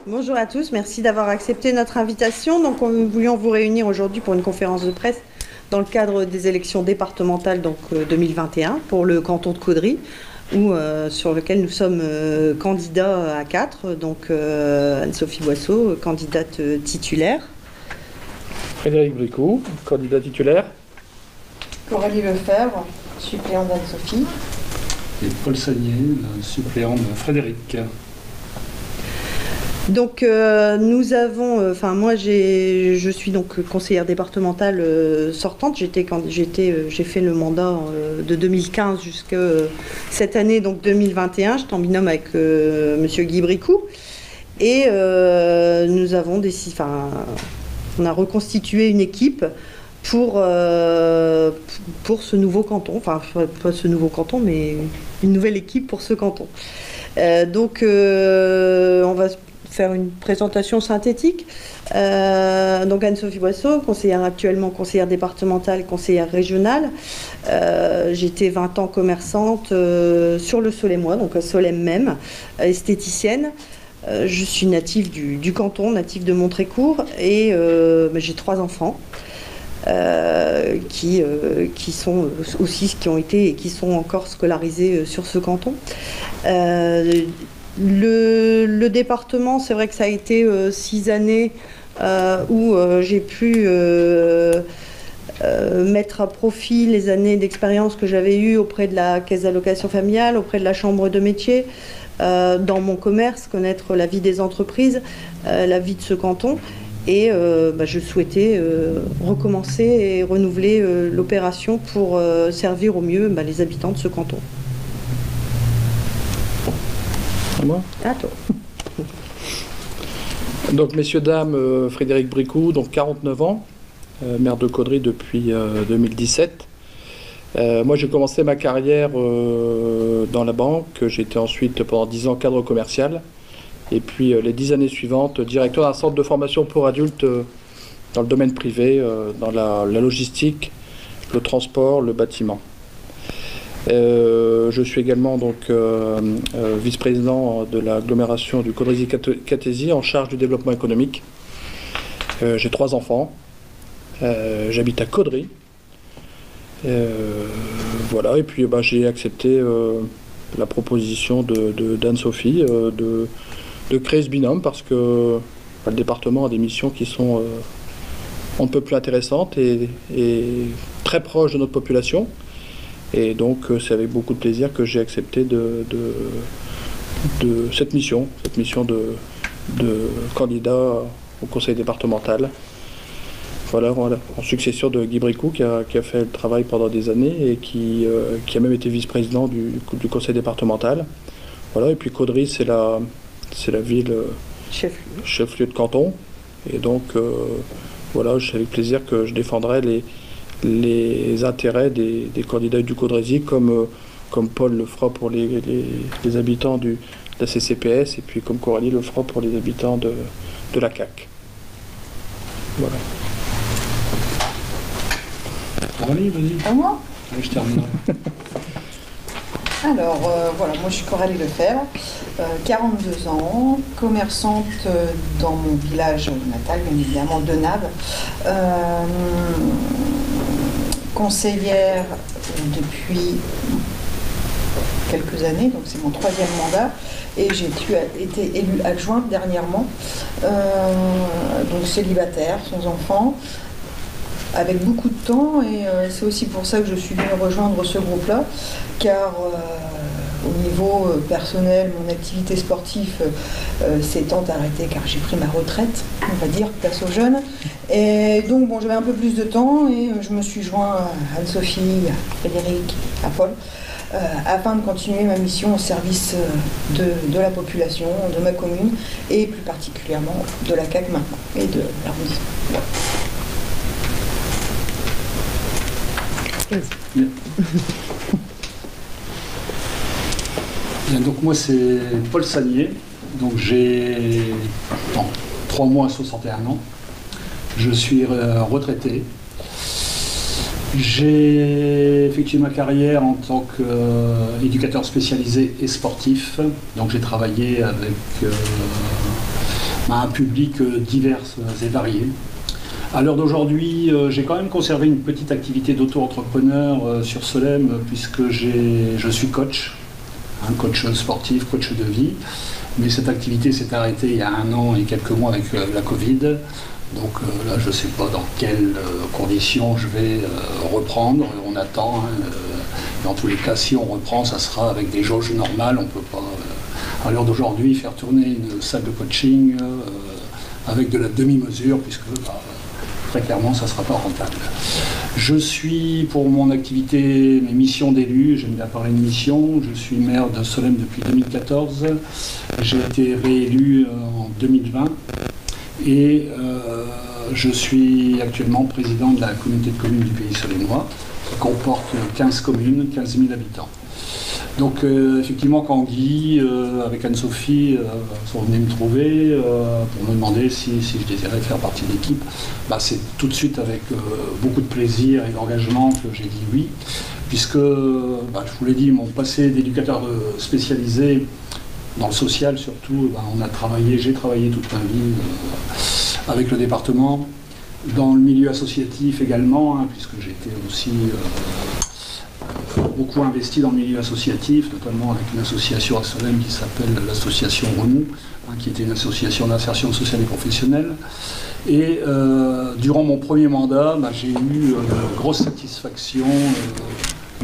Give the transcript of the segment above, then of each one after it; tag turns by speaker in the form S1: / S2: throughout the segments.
S1: Bonjour à tous, merci d'avoir accepté notre invitation. Donc, nous voulions vous réunir aujourd'hui pour une conférence de presse dans le cadre des élections départementales 2021 pour le canton de Caudry, sur lequel nous sommes candidats à 4. Donc, Anne-Sophie Boisseau, candidate titulaire.
S2: Frédéric Bricou, candidat titulaire.
S3: Coralie Lefebvre, suppléante d'Anne-Sophie.
S4: Et Paul Sagnier, suppléant de Frédéric.
S1: Donc nous avons, moi je suis donc conseillère départementale sortante. J'ai fait le mandat de 2015 jusqu'à cette année, donc 2021. J'étais en binôme avec Monsieur Guy Bricou. Et nous avons on a reconstitué une équipe pour ce nouveau canton, enfin pas ce nouveau canton, mais une nouvelle équipe pour ce canton. On va faire une présentation synthétique. Donc Anne-Sophie Boisseau, actuellement conseillère départementale, conseillère régionale. J'étais 20 ans commerçante sur le Solemois, donc à Solesmes même, esthéticienne. Je suis native du canton, native de Montrécourt, et j'ai 3 enfants. Qui ont été et qui sont encore scolarisés sur ce canton. Le département, c'est vrai que ça a été 6 années où j'ai pu mettre à profit les années d'expérience que j'avais eues auprès de la caisse d'allocation familiale, auprès de la chambre de métier, dans mon commerce, connaître la vie des entreprises, la vie de ce canton. Et je souhaitais recommencer et renouveler l'opération pour servir au mieux les habitants de ce canton.
S2: Moi
S1: À toi.
S2: Donc, messieurs, dames, Frédéric Bricou, donc 49 ans, maire de Caudry depuis 2017. Moi, j'ai commencé ma carrière dans la banque. J'étais ensuite pendant 10 ans cadre commercial. Et puis les 10 années suivantes, directeur d'un centre de formation pour adultes dans le domaine privé, dans la logistique, le transport, le bâtiment. Je suis également donc vice-président de l'agglomération du Caudry-Cathésie en charge du développement économique. J'ai 3 enfants. J'habite à Caudry. Voilà, et puis j'ai accepté la proposition d'Anne-Sophie de créer ce binôme parce que le département a des missions qui sont on ne peut plus intéressantes et très proches de notre population. Et donc c'est avec beaucoup de plaisir que j'ai accepté de cette mission de candidat au conseil départemental. Voilà, en succession de Guy Bricou qui a fait le travail pendant des années et qui a même été vice-président du conseil départemental. Voilà, et puis Caudry, c'est la ville chef-lieu de canton. Et donc, voilà, c'est avec plaisir que je défendrai les intérêts des candidats du Caudrésie, comme Paul le fera pour les habitants de la CCPS, et puis comme Coralie le fera pour les habitants de la CAC. Voilà.
S4: Coralie, vas-y.
S3: À moi ?
S4: Allez, je termine.
S3: Alors, voilà, moi je suis Coralie Lefebvre, 42 ans, commerçante dans mon village natal, bien évidemment, de Naves. Conseillère depuis quelques années, donc c'est mon 3e mandat, et j'ai été élue adjointe dernièrement, donc célibataire, sans enfant, avec beaucoup de temps, et c'est aussi pour ça que je suis venue rejoindre ce groupe-là, car au niveau personnel, mon activité sportive s'étant arrêtée, car j'ai pris ma retraite, on va dire, place aux jeunes. Et donc, bon, j'avais un peu plus de temps, et je me suis joint à Anne-Sophie, à Frédéric, à Paul, afin de continuer ma mission au service de la population, de ma commune, et plus particulièrement de la CAC maintenant, et de l'arrondissement.
S4: Bien. Bien, donc moi c'est Paul Sagnier, donc j'ai 3 mois à 61 ans, je suis retraité. J'ai effectué ma carrière en tant qu'éducateur spécialisé et sportif, donc j'ai travaillé avec à un public divers et varié. À l'heure d'aujourd'hui, j'ai quand même conservé une petite activité d'auto-entrepreneur sur Solesmes, puisque je suis coach, coach sportif, coach de vie. Mais cette activité s'est arrêtée il y a 1 an et quelques mois avec la Covid. Donc là, je ne sais pas dans quelles conditions je vais reprendre. On attend. Dans tous les cas, si on reprend, ça sera avec des jauges normales. On ne peut pas, à l'heure d'aujourd'hui, faire tourner une salle de coaching avec de la demi-mesure, puisque très clairement, ça ne sera pas rentable. Je suis, pour mon activité, mes missions d'élu, j'aime bien parler de mission, je suis maire de Solesmes depuis 2014. J'ai été réélu en 2020. Et je suis actuellement président de la communauté de communes du Pays Solennois, qui comporte 15 communes, 15 000 habitants. Donc effectivement, quand Guy, avec Anne-Sophie, sont venus me trouver pour me demander si je désirais faire partie de l'équipe, c'est tout de suite avec beaucoup de plaisir et d'engagement que j'ai dit oui, puisque, je vous l'ai dit, mon passé d'éducateur spécialisé, dans le social surtout, j'ai travaillé toute ma vie avec le département, dans le milieu associatif également, puisque j'étais aussi beaucoup investi dans le milieu associatif, notamment avec une association à Solesmes qui s'appelle l'association Remous, qui était une association d'insertion sociale et professionnelle. Et durant mon premier mandat, j'ai eu une grosse satisfaction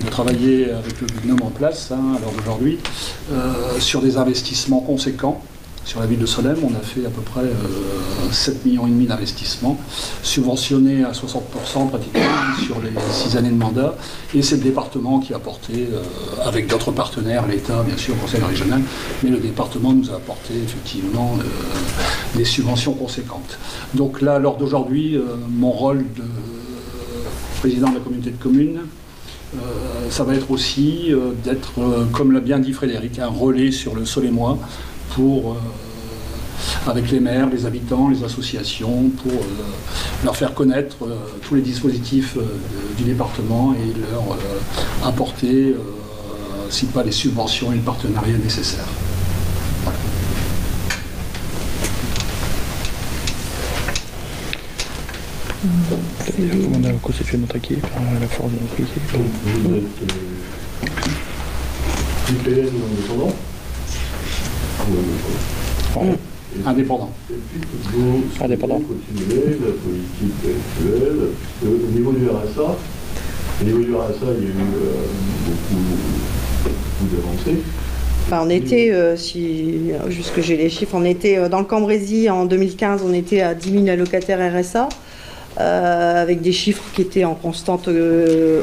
S4: de travailler avec le binôme en place, à l'heure d'aujourd'hui, sur des investissements conséquents. Sur la ville de Solesmes, on a fait à peu près 7,5 millions d'investissements, subventionnés à 60% pratiquement sur les 6 années de mandat. Et c'est le département qui a apporté, avec d'autres partenaires, l'État, bien sûr, le conseil régional, mais le département nous a apporté effectivement des subventions conséquentes. Donc là, à l'heure d'aujourd'hui, mon rôle de président de la communauté de communes, ça va être aussi d'être, comme l'a bien dit Frédéric, un relais sur le Solennois pour, avec les maires, les habitants, les associations, pour leur faire connaître tous les dispositifs du département et leur apporter, si pas les subventions et le partenariat nécessaires. Voilà.
S2: On a constitué notre équipe, la force de notre équipe.
S5: Vous êtes UPN ou indépendant?
S4: Indépendant.
S5: Et puis,
S2: Indépendant.
S5: Continuer la politique actuelle, puisque au niveau du RSA, il y a eu beaucoup d'avancées.
S1: On était, juste que j'ai les chiffres, on était dans le Cambrésis en 2015, on était à 10 000 allocataires RSA. Avec des chiffres qui étaient en constante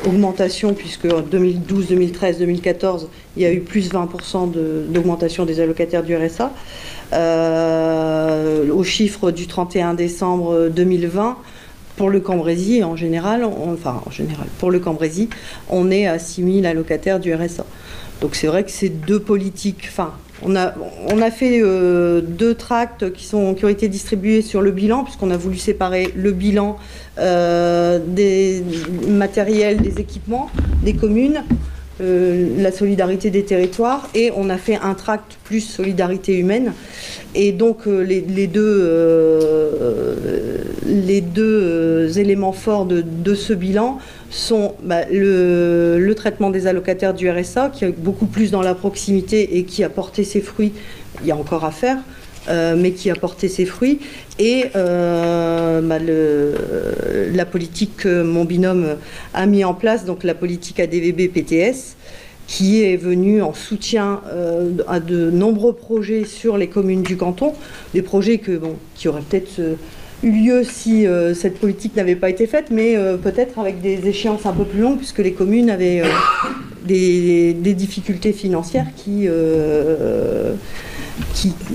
S1: augmentation, puisque en 2012, 2013, 2014, il y a eu plus 20% d'augmentation des allocataires du RSA. Au chiffre du 31 décembre 2020, pour le Cambrésis, pour le Cambrésis, on est à 6 000 allocataires du RSA. Donc c'est vrai que c'est deux politiques. On a fait 2 tracts qui ont été distribués sur le bilan, puisqu'on a voulu séparer le bilan des matériels, des équipements, des communes, la solidarité des territoires, et on a fait un tract plus solidarité humaine. Et donc les deux éléments forts de ce bilan sont le traitement des allocataires du RSA, qui est beaucoup plus dans la proximité et qui a porté ses fruits. Il y a encore à faire, mais qui a porté ses fruits. Et la politique que mon binôme a mis en place, donc la politique ADVB-PTS, qui est venue en soutien à de nombreux projets sur les communes du canton, des projets qui auraient peut-être eu lieu si cette politique n'avait pas été faite, mais peut-être avec des échéances un peu plus longues, puisque les communes avaient des difficultés financières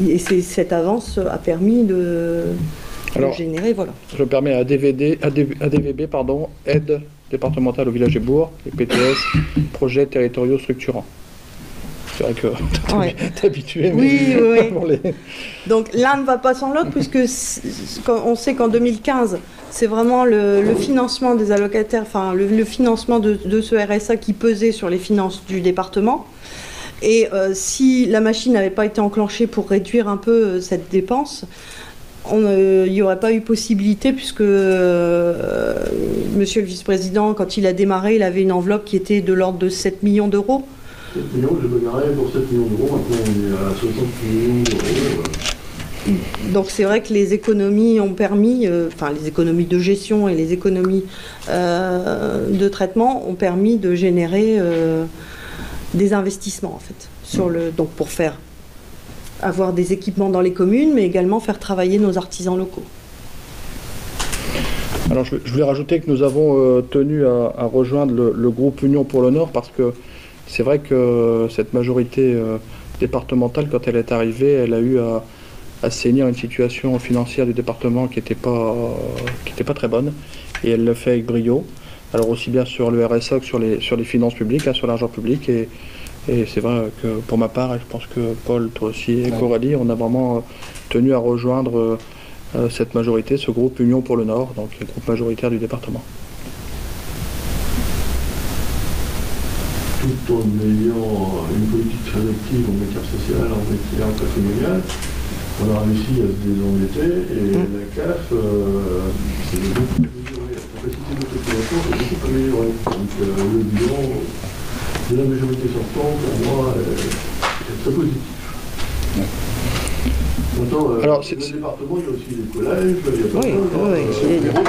S1: et cette avance a permis de générer, voilà.
S2: Je permets à ADVB, aide départementale au village et bourg, et PTS, projets territoriaux structurants. C'est vrai que t'es habitué.
S1: Oui. Donc l'un ne va pas sans l'autre, puisque on sait qu'en 2015, c'est vraiment le financement des allocataires, le financement de ce RSA qui pesait sur les finances du département. Et si la machine n'avait pas été enclenchée pour réduire un peu cette dépense, il n'y aurait pas eu possibilité puisque monsieur le vice-président, quand il a démarré, il avait une enveloppe qui était de l'ordre de 7 millions d'euros.
S5: 7 millions, je me garais pour 7 millions d'euros, maintenant on est à 60 millions d'euros.
S1: Donc c'est vrai que les économies ont permis, les économies de gestion et les économies de traitement ont permis de générer des investissements en fait, donc pour avoir des équipements dans les communes, mais également faire travailler nos artisans locaux.
S2: Alors je voulais rajouter que nous avons tenu à rejoindre le groupe Union pour le Nord parce que c'est vrai que cette majorité départementale, quand elle est arrivée, elle a eu à assainir une situation financière du département qui n'était pas très bonne, et elle le fait avec brio. Alors aussi bien sur le RSA que sur les finances publiques, sur l'argent public, et c'est vrai que pour ma part, et je pense que Paul, toi aussi, et Coralie, on a vraiment tenu à rejoindre cette majorité, ce groupe Union pour le Nord, donc le groupe majoritaire du département.
S5: Tout en ayant une politique très active en matière sociale, en matière patrimoniale, on a réussi à se désendetter, et la CAF c'est beaucoup amélioré. La capacité de population est beaucoup améliorée. Donc le bilan de la majorité sortante, pour moi, est très positif. Maintenant, dans le département, il y a aussi des collèges, il y a pas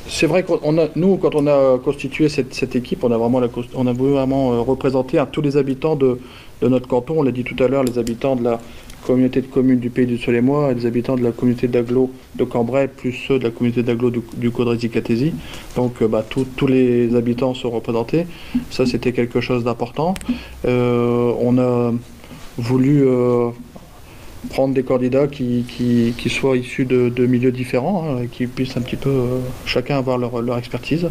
S2: C'est vrai que nous, quand on a constitué cette équipe, on a voulu vraiment représenter tous les habitants de notre canton. On l'a dit tout à l'heure, les habitants de la communauté de communes du Pays du Soleil et Moi, et les habitants de la communauté d'agglo de Cambrai, plus ceux de la communauté d'agglo du Caudry-Cataisy. Donc tous les habitants sont représentés. Ça, c'était quelque chose d'important. On a voulu prendre des candidats qui soient issus de milieux différents, qui puissent un petit peu chacun avoir leur expertise.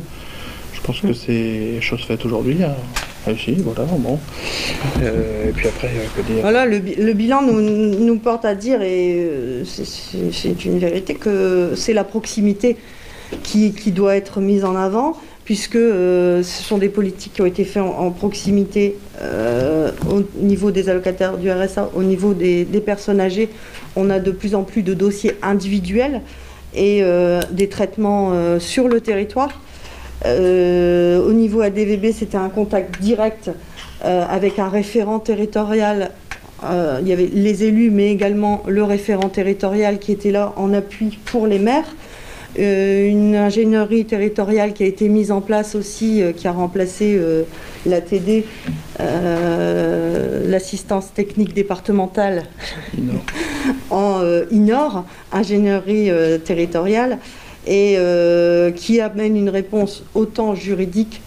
S2: Je pense que c'est chose faite aujourd'hui. Réussi, voilà, bon. Et puis après, que dire ?
S1: Voilà, le bilan nous porte à dire, et c'est une vérité, que c'est la proximité qui doit être mise en avant, puisque ce sont des politiques qui ont été faites en proximité au niveau des allocataires du RSA, au niveau des personnes âgées. On a de plus en plus de dossiers individuels et des traitements sur le territoire. Au niveau ADVB, c'était un contact direct avec un référent territorial. Il y avait les élus, mais également le référent territorial qui était là en appui pour les maires. Une ingénierie territoriale qui a été mise en place aussi, qui a remplacé l'ATD, l'assistance technique départementale en INOR, ingénierie territoriale, et qui amène une réponse autant juridique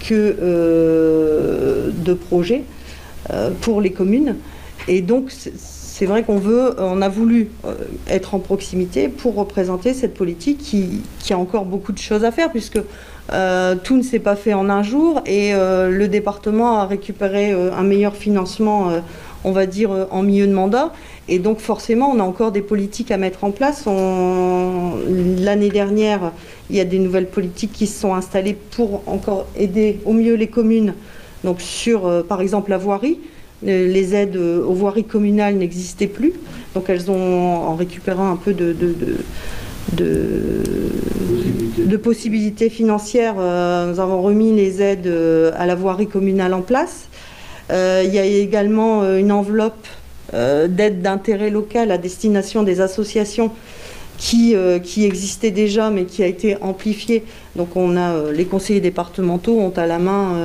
S1: que de projet pour les communes. Et donc c'est vrai on a voulu être en proximité pour représenter cette politique qui a encore beaucoup de choses à faire, puisque tout ne s'est pas fait en un jour, et le département a récupéré un meilleur financement, on va dire, en milieu de mandat. Et donc forcément, on a encore des politiques à mettre en place. L'année dernière, il y a des nouvelles politiques qui se sont installées pour encore aider au mieux les communes. Donc sur, par exemple, la voirie. Les aides aux voiries communales n'existaient plus. Donc elles ont, en récupérant un peu de possibilités financières, nous avons remis les aides à la voirie communale en place. Il y a également une enveloppe d'aide d'intérêt local à destination des associations qui existait déjà, mais qui a été amplifiée. Donc on a les conseillers départementaux ont à la main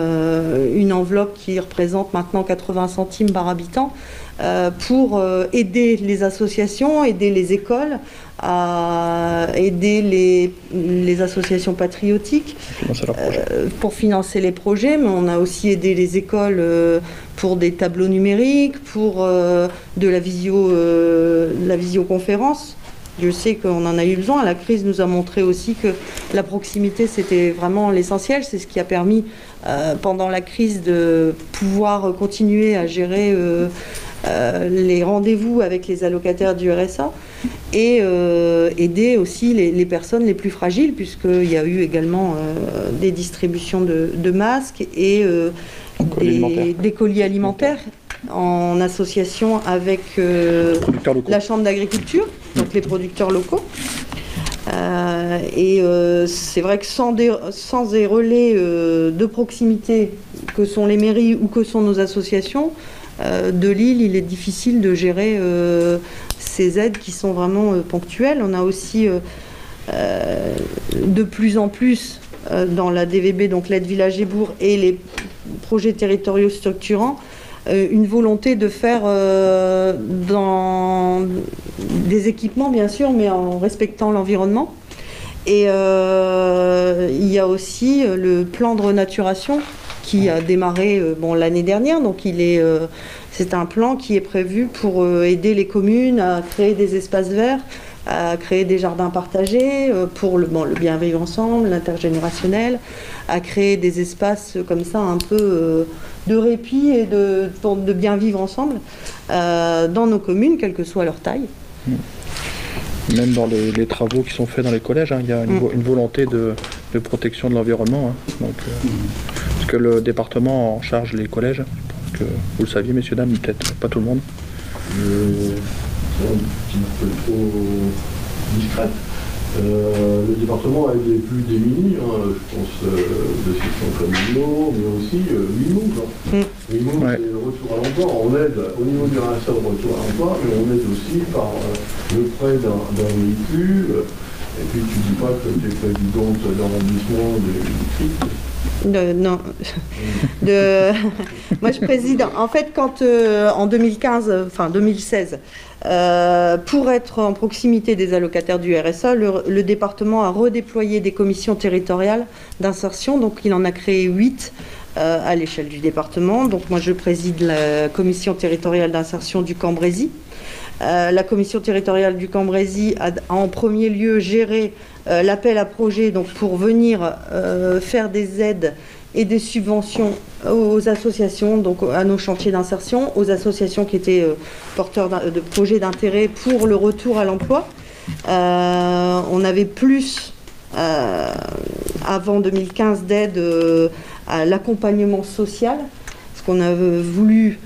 S1: une enveloppe qui représente maintenant 80 centimes par habitant pour aider les associations, aider les écoles, aider les associations patriotiques pour financer les projets, mais on a aussi aidé les écoles pour des tableaux numériques, pour de la visioconférence. Je sais qu'on en a eu besoin. La crise nous a montré aussi que la proximité, c'était vraiment l'essentiel. C'est ce qui a permis, pendant la crise, de pouvoir continuer à gérer les rendez-vous avec les allocataires du RSA et aider aussi les personnes les plus fragiles, puisqu'il y a eu également des distributions de masques et des colis alimentaires en association avec la Chambre d'agriculture. Donc avec les producteurs locaux. C'est vrai que sans des relais de proximité que sont les mairies ou que sont nos associations, de Lille, il est difficile de gérer ces aides qui sont vraiment ponctuelles. On a aussi de plus en plus dans la DVB, donc l'aide village et bourg, et les projets territoriaux structurants, une volonté de faire dans des équipements, bien sûr, mais en respectant l'environnement. Et il y a aussi le plan de renaturation qui a démarré l'année dernière. Donc c'est un plan qui est prévu pour aider les communes à créer des espaces verts, à créer des jardins partagés pour le bien vivre ensemble, l'intergénérationnel, à créer des espaces comme ça un peu de répit et de bien vivre ensemble dans nos communes, quelle que soit leur taille.
S2: Même dans les travaux qui sont faits dans les collèges, il y a une volonté de protection de l'environnement. Parce que le département en charge les collèges, je pense que vous le saviez, messieurs, dames, peut-être pas tout le monde.
S5: C'est un petit peu trop discrète. Le département aide les plus démunis, je pense de sections familiaux, mais aussi WIMOV. WIMOV, c'est le retour à l'emploi. On aide au niveau du RSA au retour à l'emploi, mais on aide aussi par le prêt d'un véhicule. Et puis tu dis pas que tu es présidente d'arrondissement du CRIC.
S1: Non. Moi, je préside. En fait, quand en 2016, pour être en proximité des allocataires du RSA, le département a redéployé des commissions territoriales d'insertion. Donc, il en a créé 8 à l'échelle du département. Donc, moi, je préside la commission territoriale d'insertion du Cambrésis. La commission territoriale du Cambrésis a en premier lieu géré l'appel à projets pour venir faire des aides et des subventions aux associations, donc à nos chantiers d'insertion, aux associations qui étaient porteurs de projets d'intérêt pour le retour à l'emploi. On avait plus, avant 2015, d'aide à l'accompagnement social, parce qu'on avait voulu,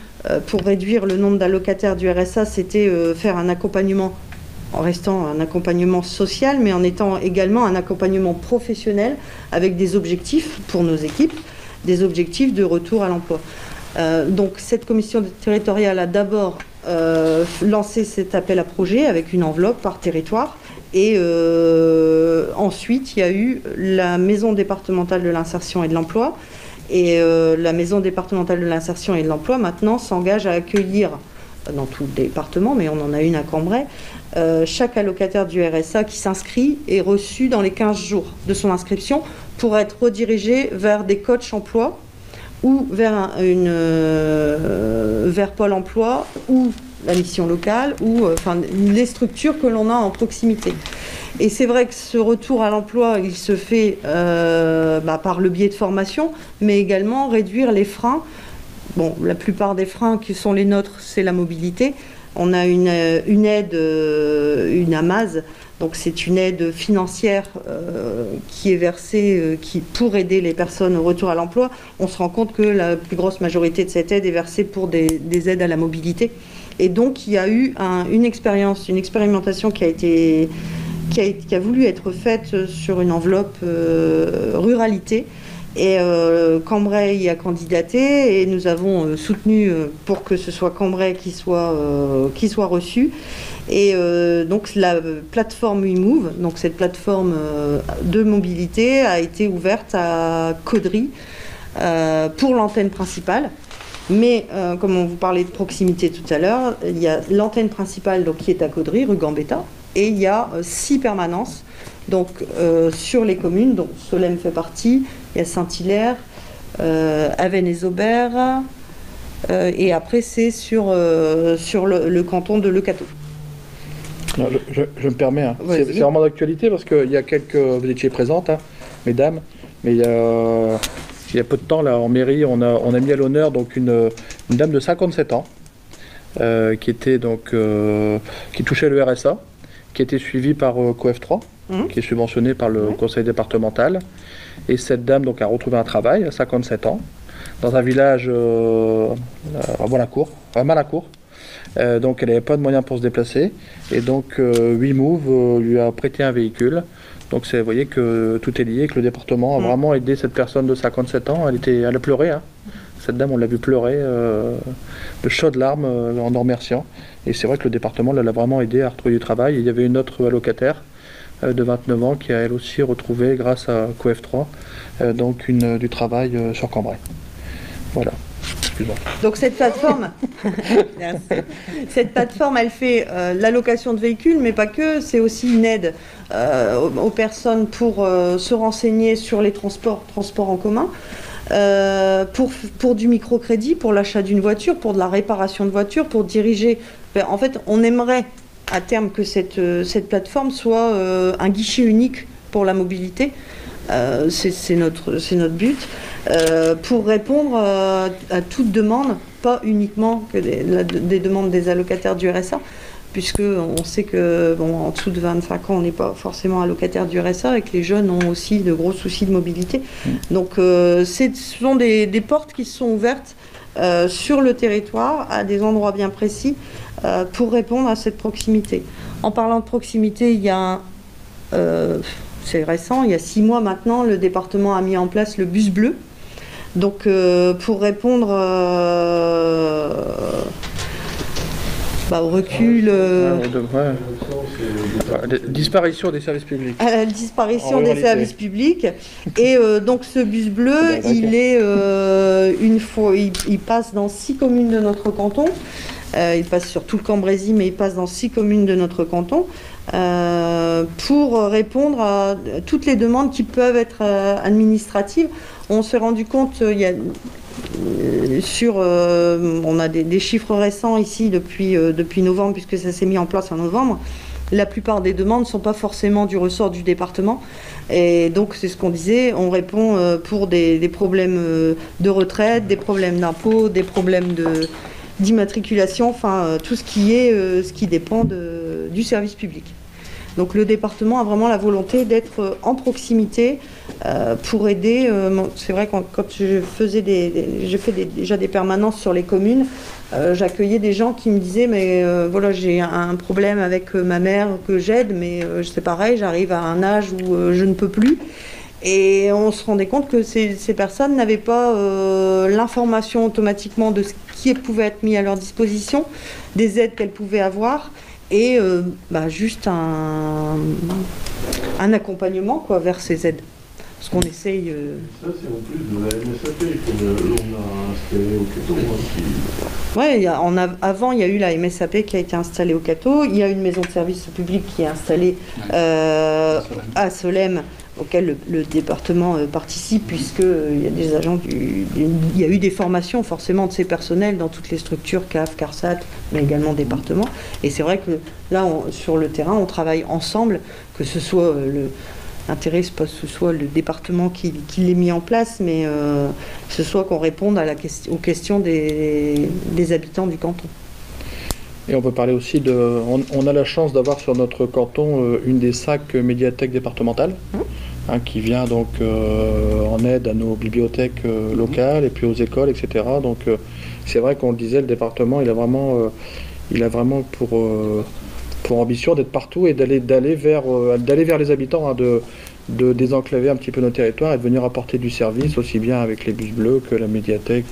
S1: pour réduire le nombre d'allocataires du RSA, c'était faire un accompagnement en restant un accompagnement social, mais en étant également un accompagnement professionnel avec des objectifs pour nos équipes, des objectifs de retour à l'emploi. Donc cette commission territoriale a d'abord lancé cet appel à projet avec une enveloppe par territoire, et ensuite il y a eu la maison départementale de l'insertion et de l'emploi, et la maison départementale de l'insertion et de l'emploi maintenant s'engage à accueillir dans tout le département, mais on en a une à Cambrai, chaque allocataire du RSA qui s'inscrit est reçu dans les 15 jours de son inscription pour être redirigé vers des coachs emploi ou vers Pôle emploi ou la mission locale ou les structures que l'on a en proximité. Et c'est vrai que ce retour à l'emploi, il se fait par le biais de formation, mais également réduire les freins. Bon, la plupart des freins qui sont les nôtres, c'est la mobilité. On a une aide, une AMAZ, donc c'est une aide financière qui est versée pour aider les personnes au retour à l'emploi. On se rend compte que la plus grosse majorité de cette aide est versée pour des aides à la mobilité. Et donc il y a eu une expérimentation qui a voulu être faite sur une enveloppe ruralité. Et Cambrai y a candidaté et nous avons soutenu pour que ce soit Cambrai qui soit reçu. Et donc la plateforme WeMove, donc cette plateforme de mobilité, a été ouverte à Caudry pour l'antenne principale. Mais comme on vous parlait de proximité tout à l'heure, il y a l'antenne principale donc, qui est à Caudry, rue Gambetta, et il y a 6 permanences. Donc sur les communes, dont Solesmes fait partie, il y a Saint-Hilaire, Avesnes-et-Aubert, et après c'est sur le canton de Le Cateau.
S2: Je me permets, c'est vraiment d'actualité parce qu'il y a vous étiez présentes, mesdames, mais il y a peu de temps là en mairie, on a mis à l'honneur donc une dame de 57 ans qui était donc qui touchait le RSA, qui était suivie par COEF3. Qui est subventionné par le conseil départemental. Et cette dame donc, a retrouvé un travail à 57 ans, dans un village à Malacourt, Donc elle n'avait pas de moyens pour se déplacer. Et donc WeMove lui a prêté un véhicule. Donc vous voyez que tout est lié, que le département a vraiment aidé cette personne de 57 ans. Elle a pleuré, hein. Cette dame, on l'a vu pleurer de chaudes larmes en remerciant. Et c'est vrai que le département l'a vraiment aidé à retrouver du travail. Et il y avait une autre allocataire de 29 ans qui a elle aussi retrouvé, grâce à COEF3, donc du travail sur Cambrai. Voilà. Excuse-moi.
S1: Donc cette plateforme, cette plateforme, elle fait l'allocation de véhicules, mais pas que. C'est aussi une aide aux personnes pour se renseigner sur les transports en commun. Pour du microcrédit, pour l'achat d'une voiture, pour de la réparation de voiture, pour diriger. En fait, on aimerait à terme que cette plateforme soit un guichet unique pour la mobilité. C'est notre but. Pour répondre à toute demande, pas uniquement que des demandes des allocataires du RSA, puisque on sait que en dessous de 25 ans, on n'est pas forcément allocataire du RSA et que les jeunes ont aussi de gros soucis de mobilité. Donc ce sont des portes qui se sont ouvertes sur le territoire à des endroits bien précis pour répondre à cette proximité. En parlant de proximité, il y a c'est récent, il y a 6 mois maintenant, le département a mis en place le bus bleu. Donc pour répondre au recul...
S2: disparition des services publics.
S1: À la disparition des services publics. Et donc ce bus bleu, il est il passe dans 6 communes de notre canton. Il passe sur tout le Cambrésis, mais il passe dans 6 communes de notre canton. Pour répondre à toutes les demandes qui peuvent être administratives. On s'est rendu compte, on a des chiffres récents ici depuis novembre, puisque ça s'est mis en place en novembre. La plupart des demandes ne sont pas forcément du ressort du département. Et donc, c'est ce qu'on disait, on répond pour des problèmes de retraite, des problèmes d'impôts, des problèmes d'immatriculation, enfin tout ce qui dépend du service public. Donc le département a vraiment la volonté d'être en proximité pour aider. C'est vrai que quand j'ai fait déjà des permanences sur les communes, j'accueillais des gens qui me disaient mais voilà, j'ai un problème avec ma mère que j'aide, mais c'est pareil, j'arrive à un âge où je ne peux plus. Et on se rendait compte que ces personnes n'avaient pas l'information automatiquement de ce qui pouvait être mis à leur disposition, des aides qu'elles pouvaient avoir, et juste un accompagnement vers ces aides. Parce qu'on essaye...
S5: Ça, c'est en plus de la MSAP que l'on a installée au Cateau.
S1: Oui, avant, il y a eu la MSAP qui a été installée au Cateau. Il y a une maison de service public qui est installée à Solesmes, auquel le département participe, puisqu'il y a des agents il y a eu des formations forcément de ces personnels dans toutes les structures, CAF, CARSAT, mais également département. Et c'est vrai que là, sur le terrain, on travaille ensemble, que ce soit l'intérêt, c'est pas que ce soit le département qui l'ait mis en place, mais ce soit qu'on réponde aux questions des habitants du canton.
S2: Et on peut parler aussi on a la chance d'avoir sur notre canton une des 5 médiathèques départementales, qui vient donc en aide à nos bibliothèques locales et puis aux écoles, etc. Donc c'est vrai qu'on le disait, le département il a vraiment pour ambition d'être partout et d'aller vers les habitants, de désenclaver un petit peu nos territoires et de venir apporter du service, aussi bien avec les bus bleus que la médiathèque,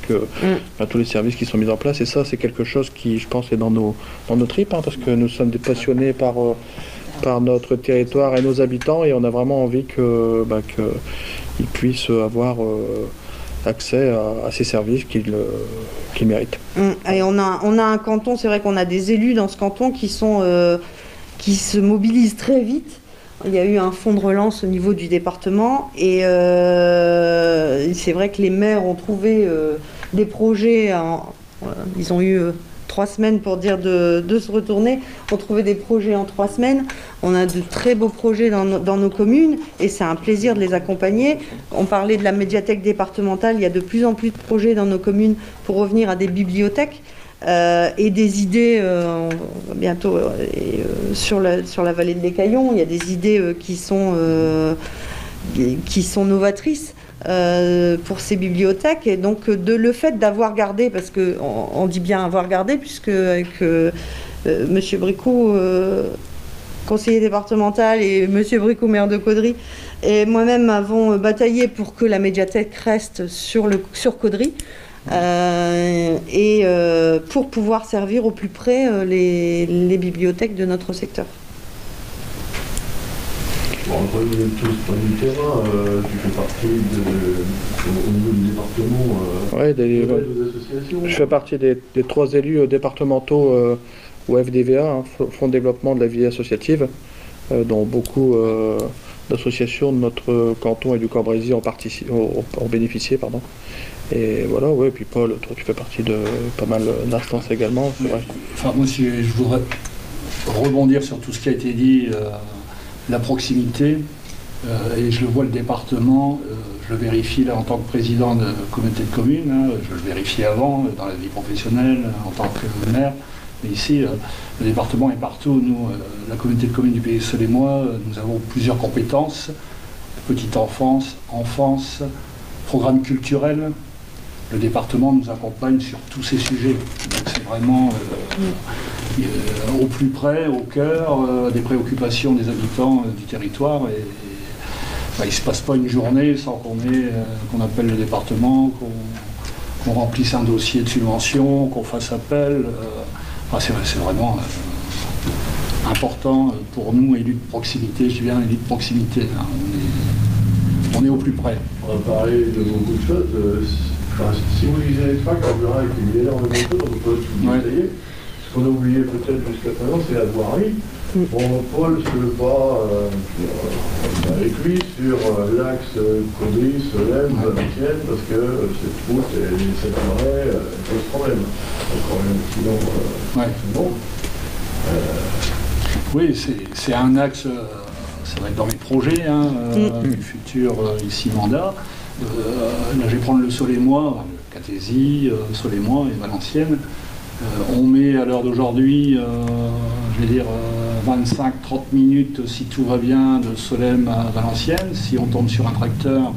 S2: tous les services qui sont mis en place. Et ça, c'est quelque chose qui, je pense, est dans nos tripes, parce que nous sommes des passionnés par notre territoire et nos habitants, et on a vraiment envie qu'ils puissent avoir accès à ces services qu'ils méritent.
S1: Et on a un canton, c'est vrai qu'on a des élus dans ce canton qui se mobilisent très vite. Il y a eu un fonds de relance au niveau du département, et c'est vrai que les maires ont trouvé des projets, ils ont eu 3 semaines pour dire de se retourner, ont trouvé des projets en 3 semaines. On a de très beaux projets dans nos communes, et c'est un plaisir de les accompagner. On parlait de la médiathèque départementale, il y a de plus en plus de projets dans nos communes pour revenir à des bibliothèques. Et des idées bientôt sur la vallée de l'Écaillon, il y a des idées qui sont novatrices. pour ces bibliothèques. Et donc le fait d'avoir gardé, parce qu'on dit bien avoir gardé, puisque avec Monsieur Bricou, conseiller départemental, et Monsieur Bricou, maire de Caudry, et moi-même avons bataillé pour que la médiathèque reste sur Caudry, et pour pouvoir servir au plus près les bibliothèques de notre secteur.
S5: Bon, on est tous pas du terrain, tu fais partie au niveau du département, des associations.
S2: Je fais partie des 3 élus départementaux au FDVA, Fonds de développement de la vie associative, dont beaucoup d'associations de notre canton et du Cambrésis ont bénéficié. Pardon. Et voilà, ouais, puis Paul, toi tu fais partie de pas mal d'instances également, c'est vrai.
S4: Enfin, moi je voudrais rebondir sur tout ce qui a été dit, la proximité, et je le vois le département, je le vérifie là en tant que président de communauté de communes, hein, je le vérifiais avant dans la vie professionnelle, en tant que maire. Mais ici, le département est partout. Nous, la communauté de communes du Pays Solemois, nous avons plusieurs compétences. Petite enfance, programme culturel. Le département nous accompagne sur tous ces sujets. Donc c'est vraiment au plus près, au cœur des préoccupations des habitants du territoire. Et il ne se passe pas une journée sans qu'on appelle le département, qu'on remplisse un dossier de subvention, qu'on fasse appel. C'est vraiment important pour nous, élus de proximité. Je dis bien élus de proximité. Hein. On est au plus près.
S5: On va parler de beaucoup de choses. Si vous lisez les tracts, on verra qu'il y a énormément de choses, on peut tout détailler. Ce qu'on a oublié peut-être jusqu'à présent, c'est la voirie. Bon, Paul ne se veut pas avec lui sur l'axe Caudry, Solesmes, Valenciennes, parce que cette route, cette arrêt, pose problème. Sinon, c'est bon.
S4: Oui, c'est un axe, ça va être dans mes projets du futur ici mandat. Là, je vais prendre le Solemois, le Catésie, Solemois et Valenciennes. On met à l'heure d'aujourd'hui, je vais dire 25-30 minutes si tout va bien de Solesmes à Valenciennes. Si on tombe sur un tracteur,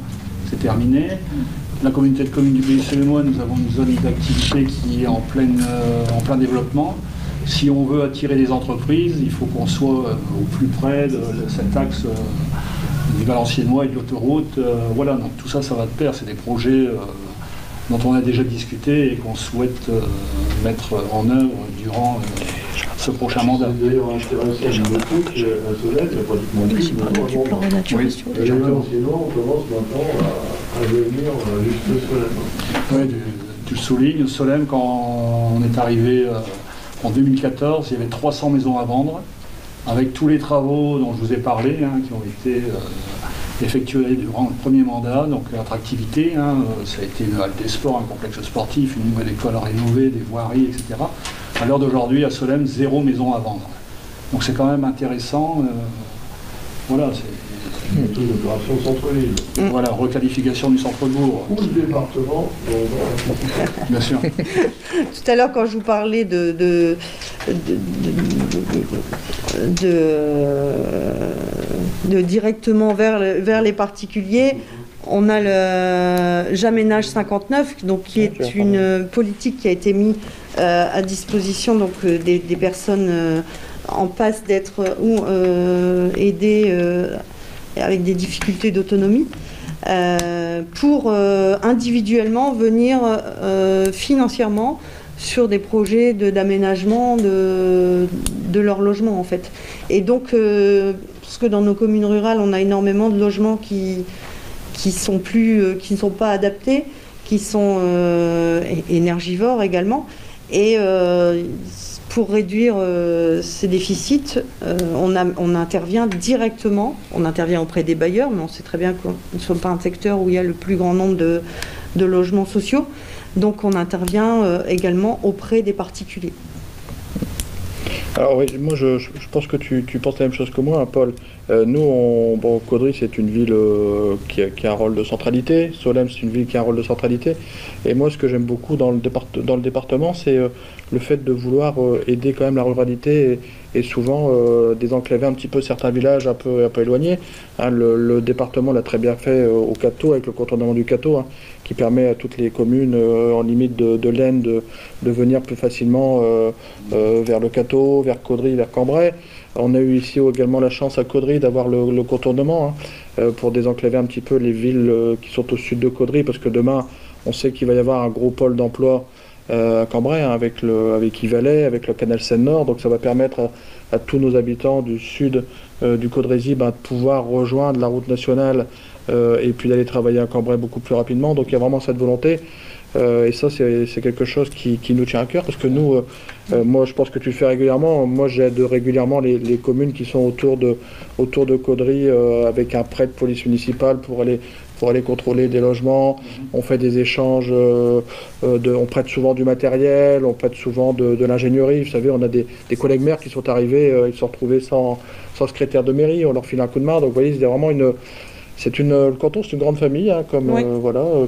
S4: c'est terminé. La communauté de communes du Pays Solemois, nous avons une zone d'activité qui est en plein développement. Si on veut attirer des entreprises, il faut qu'on soit au plus près de cet axe du Valenciennois et de l'autoroute. Voilà, donc tout ça, ça va de pair. C'est des projets dont on a déjà discuté et qu'on souhaite mettre en œuvre durant ce prochain mandat.
S5: C'est d'ailleurs intéressant de noter qu'à Solesmes, il y a pratiquement plus de
S2: Oui.
S5: Sinon, on commence maintenant à venir jusque Solesmes.
S4: Oui, tu le soulignes, Solesmes, quand on est arrivé en 2014, il y avait 300 maisons à vendre, avec tous les travaux dont je vous ai parlé, qui ont été effectués durant le premier mandat, donc l'attractivité, ça a été une halle des sports, un complexe sportif, une nouvelle école à rénover, des voiries, etc. À l'heure d'aujourd'hui, à Solesmes, 0 maison à vendre. Donc c'est quand même intéressant. Voilà, c'est
S5: une opération centre-ville.
S4: Voilà, requalification du centre-bourg.
S5: Ou le département.
S4: Bien sûr.
S1: Tout à l'heure, quand je vous parlais de directement vers les particuliers, on a le J'aménage 59, donc, qui est une politique qui a été mise à disposition donc, des personnes en passe d'être aidées avec des difficultés d'autonomie, pour individuellement venir financièrement sur des projets d'aménagement de leur logement en fait. Et donc, parce que dans nos communes rurales, on a énormément de logements qui ne sont pas adaptés, qui sont énergivores également. Et pour réduire ces déficits, on intervient directement, on intervient auprès des bailleurs, mais on sait très bien que nous ne sommes pas un secteur où il y a le plus grand nombre de logements sociaux. Donc on intervient également auprès des particuliers.
S2: Alors oui, moi je pense que tu penses la même chose que moi, hein, Paul. Nous, Caudry, c'est une ville qui a un rôle de centralité. Solesmes, c'est une ville qui a un rôle de centralité. Et moi, ce que j'aime beaucoup dans le département, c'est le fait de vouloir aider quand même la ruralité et souvent désenclaver un petit peu certains villages un peu éloignés. Hein, le département l'a très bien fait au Cateau, avec le contournement du Cateau, hein, qui permet à toutes les communes en limite de l'Aisne de venir plus facilement vers le Cateau, vers Caudry, vers Cambrai. On a eu ici également la chance à Caudry d'avoir le contournement, hein, pour désenclaver un petit peu les villes qui sont au sud de Caudry, parce que demain, on sait qu'il va y avoir un gros pôle d'emploi à Cambrai, hein, avec Yvalet, avec le canal Seine-Nord, donc ça va permettre à tous nos habitants du sud du Caudrésie de pouvoir rejoindre la route nationale et puis d'aller travailler à Cambrai beaucoup plus rapidement. Donc il y a vraiment cette volonté, et ça c'est quelque chose qui nous tient à cœur, parce que nous, moi je pense que tu le fais régulièrement, moi j'aide régulièrement les communes qui sont autour de Caudry avec un prêt de police municipale pour aller contrôler des logements. On fait des échanges, on prête souvent du matériel, on prête souvent de l'ingénierie. Vous savez, on a des collègues maires qui sont arrivés, ils se sont retrouvés sans secrétaire de mairie, on leur file un coup de main. Donc vous voyez, c'est vraiment le canton, c'est une grande famille, hein, comme,
S1: oui.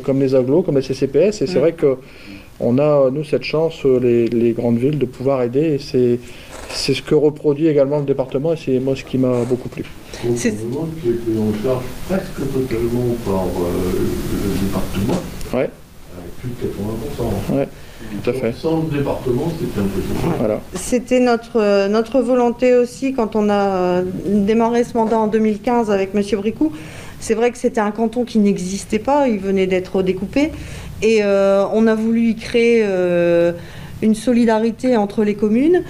S2: Comme les agglos, comme les CCPS, et c'est vrai que on a, nous, cette chance, les grandes villes, de pouvoir aider, et c'est ce que reproduit également le département, et c'est moi ce qui m'a beaucoup plu.
S5: On demande qui est pris en charge presque totalement par le département,
S2: Ouais.
S5: avec plus de 80%.
S2: Ouais, tout à fait.
S5: Sans le département, c'était impossible.
S2: Voilà.
S1: C'était notre volonté aussi quand on a démarré ce mandat en 2015 avec M. Bricou. C'est vrai que c'était un canton qui n'existait pas, il venait d'être découpé, et on a voulu y créer une solidarité entre les communes.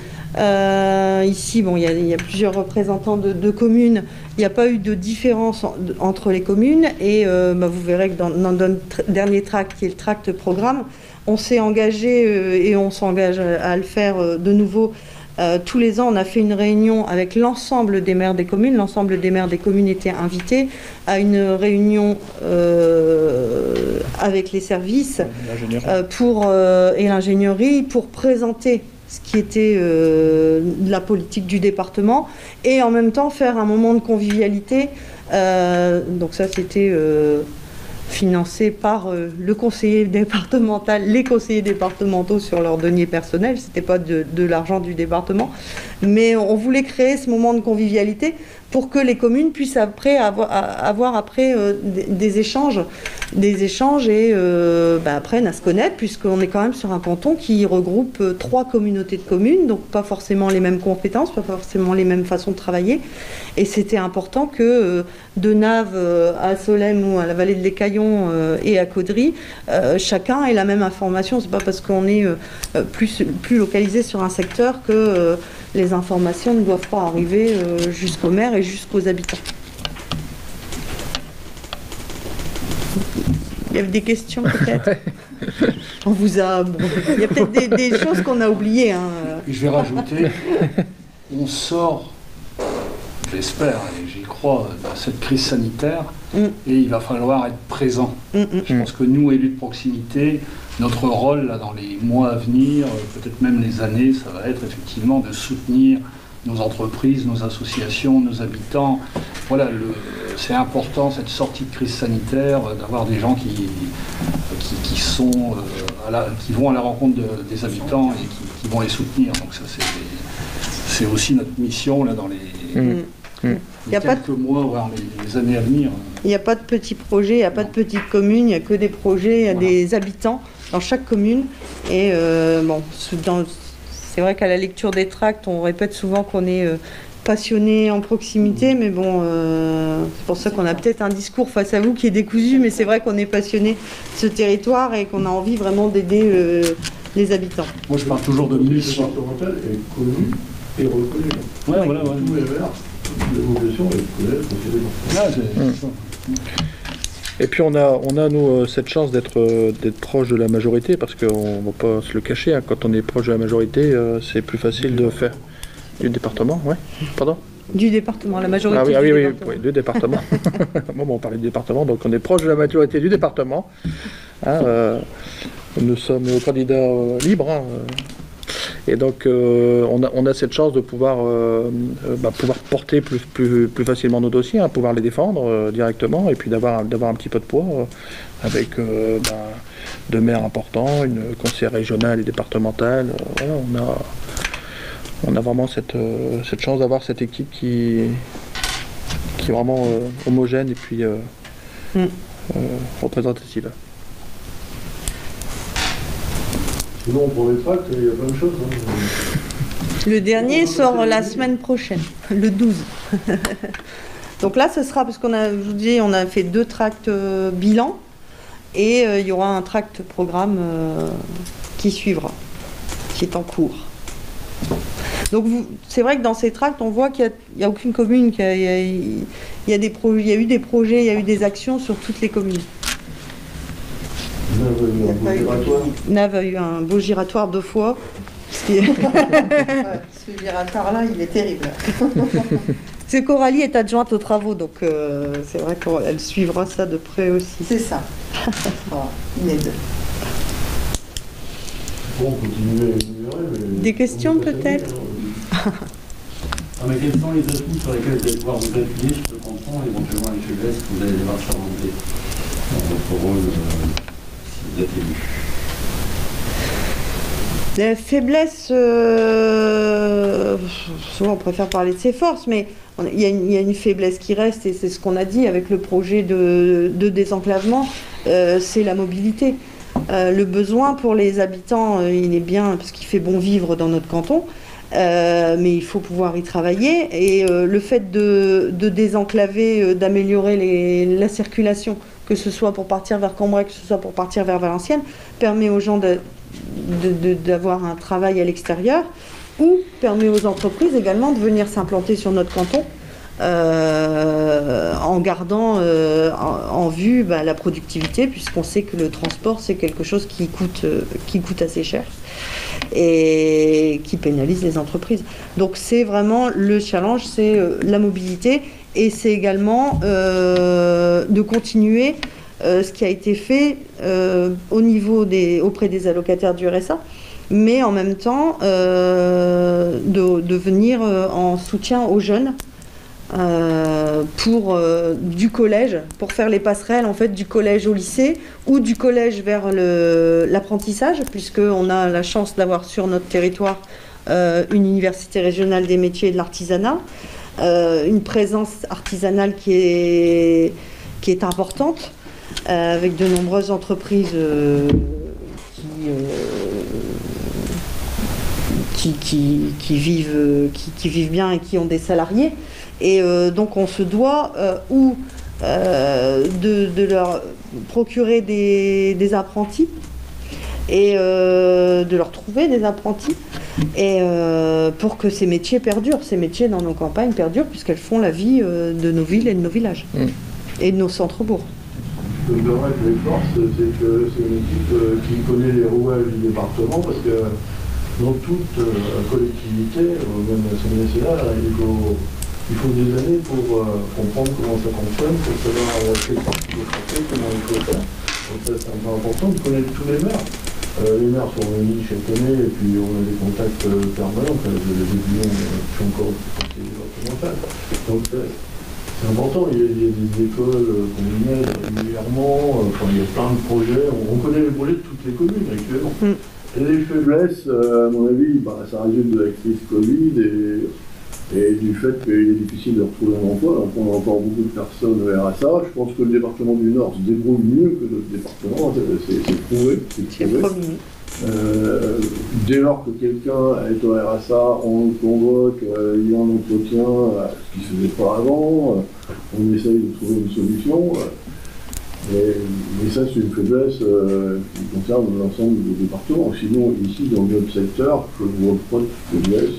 S1: Ici, bon, il y a plusieurs représentants de communes. Il n'y a pas eu de différence entre les communes, et vous verrez que dans notre dernier tract, qui est le tract programme, on s'est engagé et on s'engage à le faire de nouveau. Tous les ans, on a fait une réunion avec l'ensemble des maires des communes. L'ensemble des maires des communes étaient invités à une réunion avec les services et l'ingénierie pour présenter ce qui était la politique du département, et en même temps faire un moment de convivialité. Donc ça, c'était financé par le conseiller départemental, les conseillers départementaux sur leur denier personnel. C'était pas de l'argent du département, mais on voulait créer ce moment de convivialité pour que les communes puissent après avoir des échanges et apprennent à se connaître, puisqu'on est quand même sur un canton qui regroupe 3 communautés de communes, donc pas forcément les mêmes compétences, pas forcément les mêmes façons de travailler. Et c'était important que de Naves à Solesmes ou à la vallée de l'Écaillon et à Caudry, chacun ait la même information. C'est pas parce qu'on est plus localisé sur un secteur que les informations ne doivent pas arriver jusqu'au maire et jusqu'aux habitants. Il y avait des questions peut-être. On vous a... il y a peut-être des choses qu'on a oubliées. Hein.
S4: Je vais rajouter, on sort, j'espère et j'y crois, de cette crise sanitaire, et il va falloir être présent. Je pense que nous, élus de proximité, notre rôle là, dans les mois à venir, peut-être même les années, ça va être effectivement de soutenir nos entreprises, nos associations, nos habitants. Voilà, c'est important, cette sortie de crise sanitaire, d'avoir des gens qui vont à la rencontre des habitants et qui vont les soutenir. Donc ça, c'est aussi notre mission là, dans les quelques mois, voire les années à venir.
S1: Il n'y a pas de petits projets, il n'y a pas de petites communes, il n'y a que des projets, il y a des habitants dans chaque commune. Et c'est vrai qu'à la lecture des tracts, on répète souvent qu'on est passionné en proximité, mais bon, c'est pour ça qu'on a peut-être un discours face à vous qui est décousu, mais c'est vrai qu'on est passionné de ce territoire et qu'on a envie vraiment d'aider les habitants.
S4: Moi, je parle toujours de mission.
S5: Le départemental est connu et reconnu.
S4: Voilà.
S5: Tous les maires, toutes les vocations, les connaissent,
S2: Et puis on a nous cette chance d'être proche de la majorité, parce qu'on ne va pas se le cacher, hein, quand on est proche de la majorité, c'est plus facile de faire. Du département, ouais. Pardon ?
S1: Du département, la majorité
S2: du département. Bon, on parlait du département, donc on est proche de la majorité du département. Hein, nous sommes candidats libres. Hein, et donc on a cette chance de pouvoir porter plus facilement nos dossiers, hein, pouvoir les défendre directement, et puis d'avoir un petit peu de poids avec deux maires importants, une conseillère régionale et départementale. Voilà, On a vraiment cette chance d'avoir cette équipe qui est vraiment homogène et puis représentative.
S5: Sinon, pour les tracts, il y a plein de choses.
S1: Le dernier sort la semaine prochaine, le 12. Donc là, ce sera, parce je vous dis, on a fait 2 tracts bilan, et il y aura un tract programme qui suivra, qui est en cours. Donc c'est vrai que dans ces tracts, on voit qu'il n'y a aucune commune, il y a eu des projets, il y a eu des actions sur toutes les communes. Nave a eu un beau giratoire 2 fois. Ce
S3: giratoire-là, il est terrible.
S1: C'est Coralie est adjointe aux travaux, donc c'est vrai qu'elle suivra ça de près aussi.
S3: C'est ça. Une aide.
S5: Bon, continuez à énumérer,
S1: des questions peut-être?
S6: Mais quels sont les atouts sur lesquels vous allez pouvoir vous appuyer, je peux comprendre, éventuellement les faiblesses que vous allez devoir surmonter dans votre rôle si vous êtes élu?
S1: La faiblesse, souvent on préfère parler de ses forces, mais il y a une faiblesse qui reste, et c'est ce qu'on a dit avec le projet de désenclavement, c'est la mobilité. Le besoin pour les habitants, il est bien, parce qu'il fait bon vivre dans notre canton, mais il faut pouvoir y travailler, et le fait de désenclaver, d'améliorer la circulation, que ce soit pour partir vers Cambrai, que ce soit pour partir vers Valenciennes, permet aux gens d'avoir un travail à l'extérieur, ou permet aux entreprises également de venir s'implanter sur notre canton en gardant en vue la productivité, puisqu'on sait que le transport c'est quelque chose qui coûte assez cher et qui pénalise les entreprises. Donc c'est vraiment le challenge, c'est la mobilité, et c'est également de continuer ce qui a été fait auprès des allocataires du RSA, mais en même temps de venir en soutien aux jeunes du collège, pour faire les passerelles en fait du collège au lycée, ou du collège vers l'apprentissage, puisqu'on a la chance d'avoir sur notre territoire une université régionale des métiers et de l'artisanat, une présence artisanale qui est importante, avec de nombreuses entreprises qui vivent bien et qui ont des salariés. Et donc on se doit de leur procurer des apprentis, et de leur trouver des apprentis, et pour que ces métiers perdurent, ces métiers dans nos campagnes perdurent, puisqu'elles font la vie de nos villes et de nos villages, et de nos centres-bourgs.
S5: Ce que je donnerais avec les forces, c'est que c'est une équipe qui connaît les rouages du département, parce que dans toute collectivité, même à l'Assemblée nationale, il faut des années pour comprendre comment ça fonctionne, pour savoir quelle partie il faut faire, comment il faut faire. Donc ça, c'est un peu important de connaître tous les maires. Les maires sont réunis chaque année, et puis on a des contacts permanents. Les députés, je suis encore conseiller départemental. Donc c'est important, il y a des écoles qu'on met régulièrement, il y a plein de projets, on connaît les projets de toutes les communes actuellement. Et les faiblesses, à mon avis, ça résulte de la crise Covid et du fait qu'il est difficile de retrouver un emploi. Donc on a encore beaucoup de personnes au RSA. Je pense que le département du Nord se débrouille mieux que d'autres départements, c'est prouvé. Dès lors que quelqu'un est au RSA, on le convoque, il y a un entretien, ce qui ne se faisait pas avant, on essaye de trouver une solution. Mais ça, c'est une faiblesse qui concerne l'ensemble des départements. Sinon, ici, dans notre secteur, je ne vois pas de faiblesse.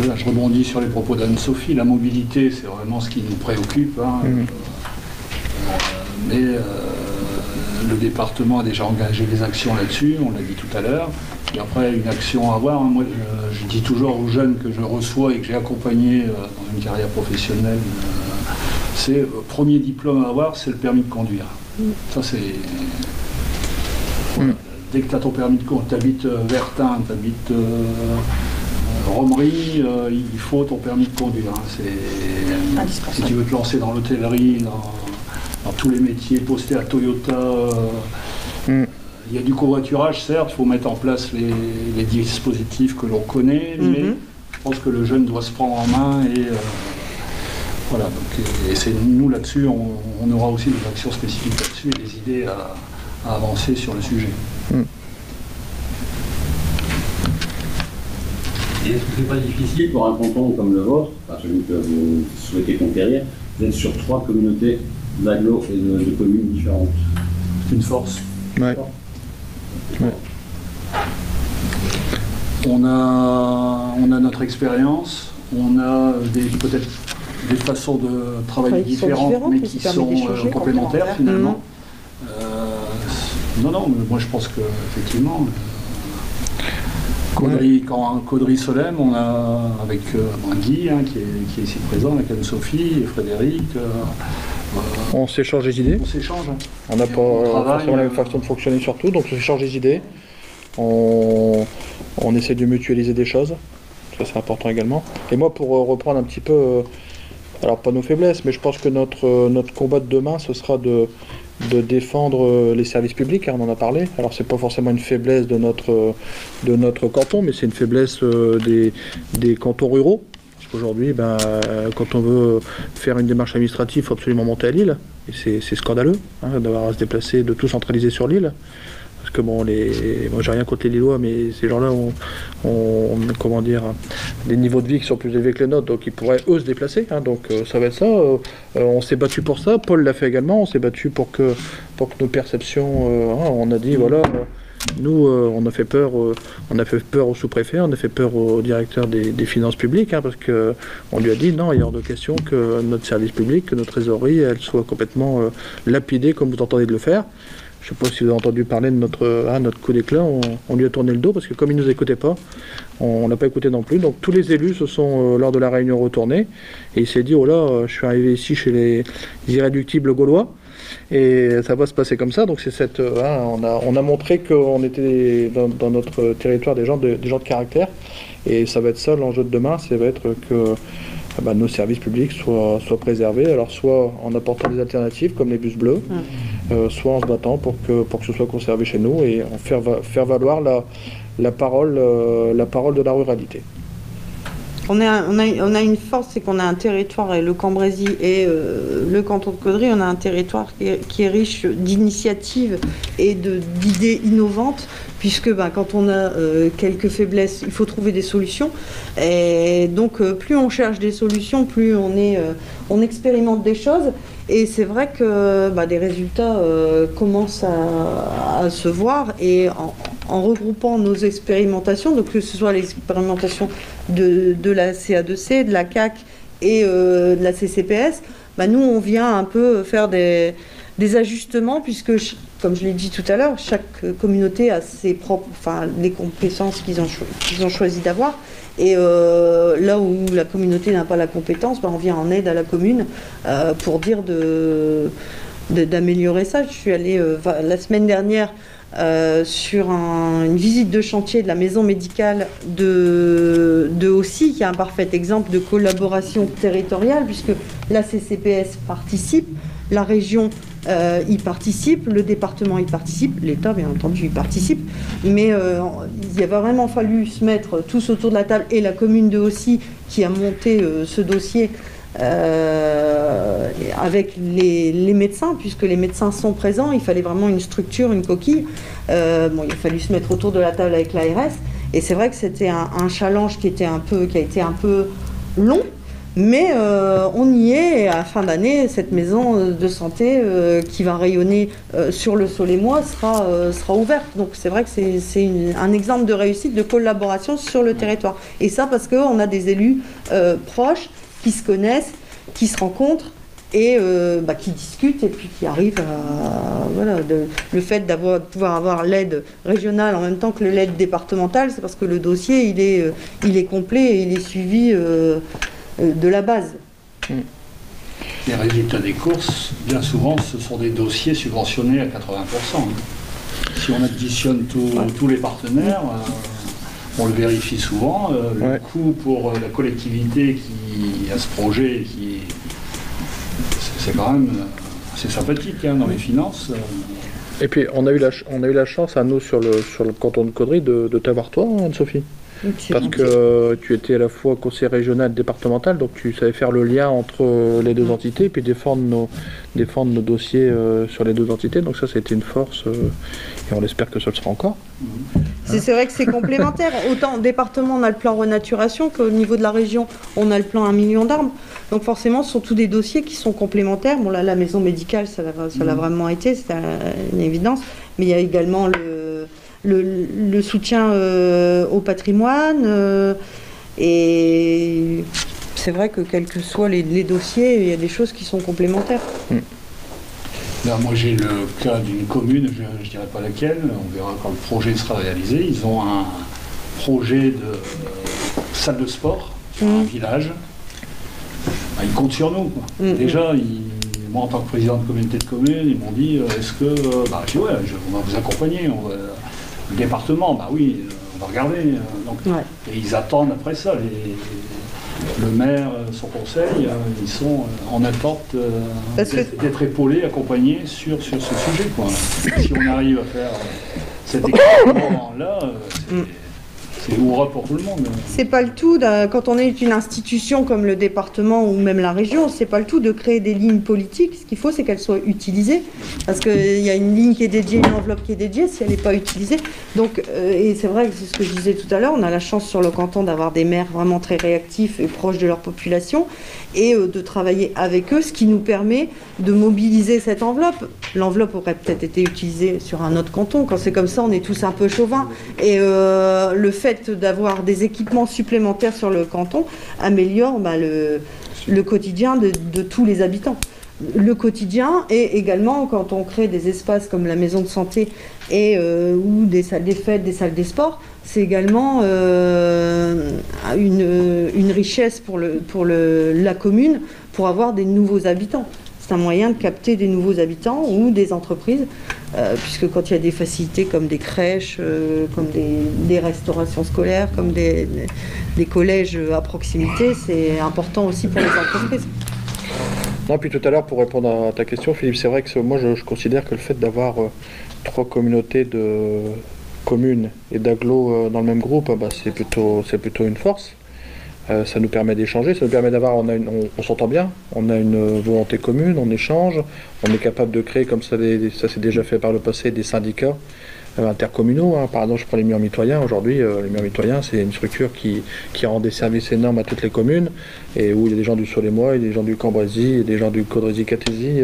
S4: Là, je rebondis sur les propos d'Anne-Sophie. La mobilité, c'est vraiment ce qui nous préoccupe. Mais le département a déjà engagé des actions là-dessus, on l'a dit tout à l'heure. Et après, une action à avoir. Moi, je dis toujours aux jeunes que je reçois et que j'ai accompagnés dans une carrière professionnelle, c'est premier diplôme à avoir, c'est le permis de conduire. Ça, c'est... Dès que tu as ton permis de conduire, tu habites Vertin, tu habites Romery, il faut ton permis de conduire. Si tu veux te lancer dans l'hôtellerie, dans tous les métiers postés à Toyota, il Il y a du covoiturage, certes, il faut mettre en place les dispositifs que l'on connaît, mais je pense que le jeune doit se prendre en main et voilà. Donc, et c'est nous là-dessus, on aura aussi des actions spécifiques là-dessus et des idées à avancer sur le sujet.
S6: Et est-ce que c'est pas difficile pour un canton comme le vôtre, enfin celui que vous souhaitez conquérir, d'être sur 3 communautés d'agglos et de communes différentes?
S4: C'est une force.
S2: Ouais.
S4: On a notre expérience, on a peut-être des façons de travailler différentes, mais qui sont complémentaires finalement. Non, mais moi je pense qu'effectivement, Caudry-Solem, on a avec Guy, qui est ici présent, avec Anne-Sophie et Frédéric.
S2: On s'échange des idées.
S4: On s'échange.
S2: On n'a pas forcément la même façon de fonctionner surtout, donc on s'échange des idées. On essaie de mutualiser des choses, ça c'est important également. Et moi, pour reprendre un petit peu, alors pas nos faiblesses, mais je pense que notre combat de demain, ce sera de défendre les services publics, on en a parlé. Alors c'est pas forcément une faiblesse de notre canton, mais c'est une faiblesse des cantons ruraux. Aujourd'hui, quand on veut faire une démarche administrative, il faut absolument monter à Lille. Et c'est scandaleux d'avoir à se déplacer, de tout centraliser sur Lille. Parce que moi j'ai rien contre les Lillois, mais ces gens-là ont des niveaux de vie qui sont plus élevés que les nôtres, donc ils pourraient eux se déplacer. Donc ça va être ça. On s'est battu pour ça. Paul l'a fait également. On s'est battu pour que nos perceptions. On a dit voilà. Nous, on a fait peur au sous-préfet, on a fait peur au directeur des finances publiques, parce qu'on lui a dit non, il est hors de question que notre service public, que notre trésorerie, elle soit complètement lapidée comme vous entendez de le faire. Je ne sais pas si vous avez entendu parler de notre coup d'éclat, on lui a tourné le dos parce que comme il ne nous écoutait pas, on n'a pas écouté non plus. Donc tous les élus se sont, lors de la réunion, retournés et il s'est dit, oh là, je suis arrivé ici chez les irréductibles gaulois. Et ça va se passer comme ça, donc c'est on a montré qu'on était dans notre territoire des gens de caractère, et ça va être ça l'enjeu de demain, ça va être que nos services publics soient préservés, alors soit en apportant des alternatives comme les bus bleus, soit en se battant pour que ce soit conservé chez nous et en faire valoir la parole de la ruralité.
S1: On a une force, c'est qu'on a un territoire, et le Cambrésis et le canton de Caudry, on a un territoire qui est riche d'initiatives et d'idées innovantes, puisque quand on a quelques faiblesses, il faut trouver des solutions. Et donc plus on cherche des solutions, plus on expérimente des choses. Et c'est vrai que des résultats commencent à se voir, et en regroupant nos expérimentations, donc que ce soit l'expérimentation de la CA2C, de la CAC et de la CCPS, nous on vient un peu faire des ajustements, puisque comme je l'ai dit tout à l'heure, chaque communauté a ses propres, les compétences qu'ils ont choisi d'avoir. Et là où la communauté n'a pas la compétence, on vient en aide à la commune pour dire d'améliorer ça. Je suis allée la semaine dernière sur une visite de chantier de la maison médicale de Haussy, qui est un parfait exemple de collaboration territoriale, puisque la CCPS participe, la région y participe, le département y participe, l'État bien entendu y participe, mais il avait vraiment fallu se mettre tous autour de la table, et la commune de Haussy qui a monté ce dossier avec les médecins, puisque les médecins sont présents. Il fallait vraiment une structure, une coquille. Il a fallu se mettre autour de la table avec l'ARS, et c'est vrai que c'était un challenge qui a été un peu long. Mais on y est, et à la fin d'année, cette maison de santé qui va rayonner sur le Solemois sera ouverte. Donc c'est vrai que c'est un exemple de réussite, de collaboration sur le territoire. Et ça parce qu'on a des élus proches qui se connaissent, qui se rencontrent et qui discutent, et puis qui arrivent à... le fait de pouvoir avoir l'aide régionale en même temps que l'aide départementale, c'est parce que le dossier il est complet et il est suivi de la base.
S4: Les résultats des courses, bien souvent, ce sont des dossiers subventionnés à 80%. Si on additionne tous les partenaires, on le vérifie souvent. Le coût pour la collectivité qui a ce projet, c'est quand même assez sympathique dans les finances.
S2: Et puis on a eu la chance à nous sur le canton de Caudry de t'avoir toi, Anne-Sophie. Parce que tu étais à la fois conseiller régional et départemental, donc tu savais faire le lien entre les deux entités et puis défendre nos dossiers sur les deux entités. Donc ça, c'était une force et on espère que ça le sera encore.
S1: C'est vrai que c'est complémentaire. Autant au département, on a le plan renaturation qu'au niveau de la région, on a le plan 1 million d'arbres. Donc forcément, ce sont tous des dossiers qui sont complémentaires. Bon là, la maison médicale, ça l'a vraiment été, c'est une évidence. Mais il y a également le soutien au patrimoine. Et c'est vrai que quels que soient les dossiers, il y a des choses qui sont complémentaires.
S4: Là, moi, j'ai le cas d'une commune, je ne dirais pas laquelle, on verra quand le projet sera réalisé. Ils ont un projet de salle de sport sur un village. Bah, ils comptent sur nous, quoi. Déjà, moi, en tant que président de communauté de communes, ils m'ont dit est-ce que. Bah, je dis ouais, on va vous accompagner. Le département, bah oui, on va regarder. Et ils attendent après ça. Le maire, son conseil, ils sont en attente d'être épaulés, accompagnés sur ce sujet, quoi. Si on arrive à faire cet équipement-là, c'est hurrah pour tout le monde.
S1: C'est pas le tout, quand on est une institution comme le département ou même la région, c'est pas le tout de créer des lignes politiques. Ce qu'il faut, c'est qu'elles soient utilisées. Parce qu'il y a une ligne qui est dédiée, une enveloppe qui est dédiée, si elle n'est pas utilisée. Donc, et c'est vrai que c'est ce que je disais tout à l'heure, on a la chance sur le canton d'avoir des maires vraiment très réactifs et proches de leur population et de travailler avec eux, ce qui nous permet de mobiliser cette enveloppe. L'enveloppe aurait peut-être été utilisée sur un autre canton. Quand c'est comme ça, on est tous un peu chauvins. Et le fait d'avoir des équipements supplémentaires sur le canton améliore le quotidien de tous les habitants. Le quotidien et également quand on crée des espaces comme la maison de santé et ou des salles des fêtes, des salles des sports, c'est également une richesse pour la commune pour avoir des nouveaux habitants. C'est un moyen de capter des nouveaux habitants ou des entreprises, puisque quand il y a des facilités comme des crèches, comme des restaurations scolaires, comme des collèges à proximité, c'est important aussi pour les entreprises.
S2: Non, puis tout à l'heure, pour répondre à ta question, Philippe, c'est vrai que moi je considère que le fait d'avoir 3 communautés de communes et d'agglos dans le même groupe, c'est plutôt une force. Ça nous permet d'échanger, ça nous permet d'avoir, on s'entend bien, on a une volonté commune, on échange, on est capable de créer, comme ça s'est déjà fait par le passé, des syndicats intercommunaux. Par exemple, je prends les murs mitoyens. Aujourd'hui, les murs mitoyens, c'est une structure qui rend des services énormes à toutes les communes, et où il y a des gens du Solemois, il y a des gens du Cambrésis, des gens du Caudrésie-Catésie,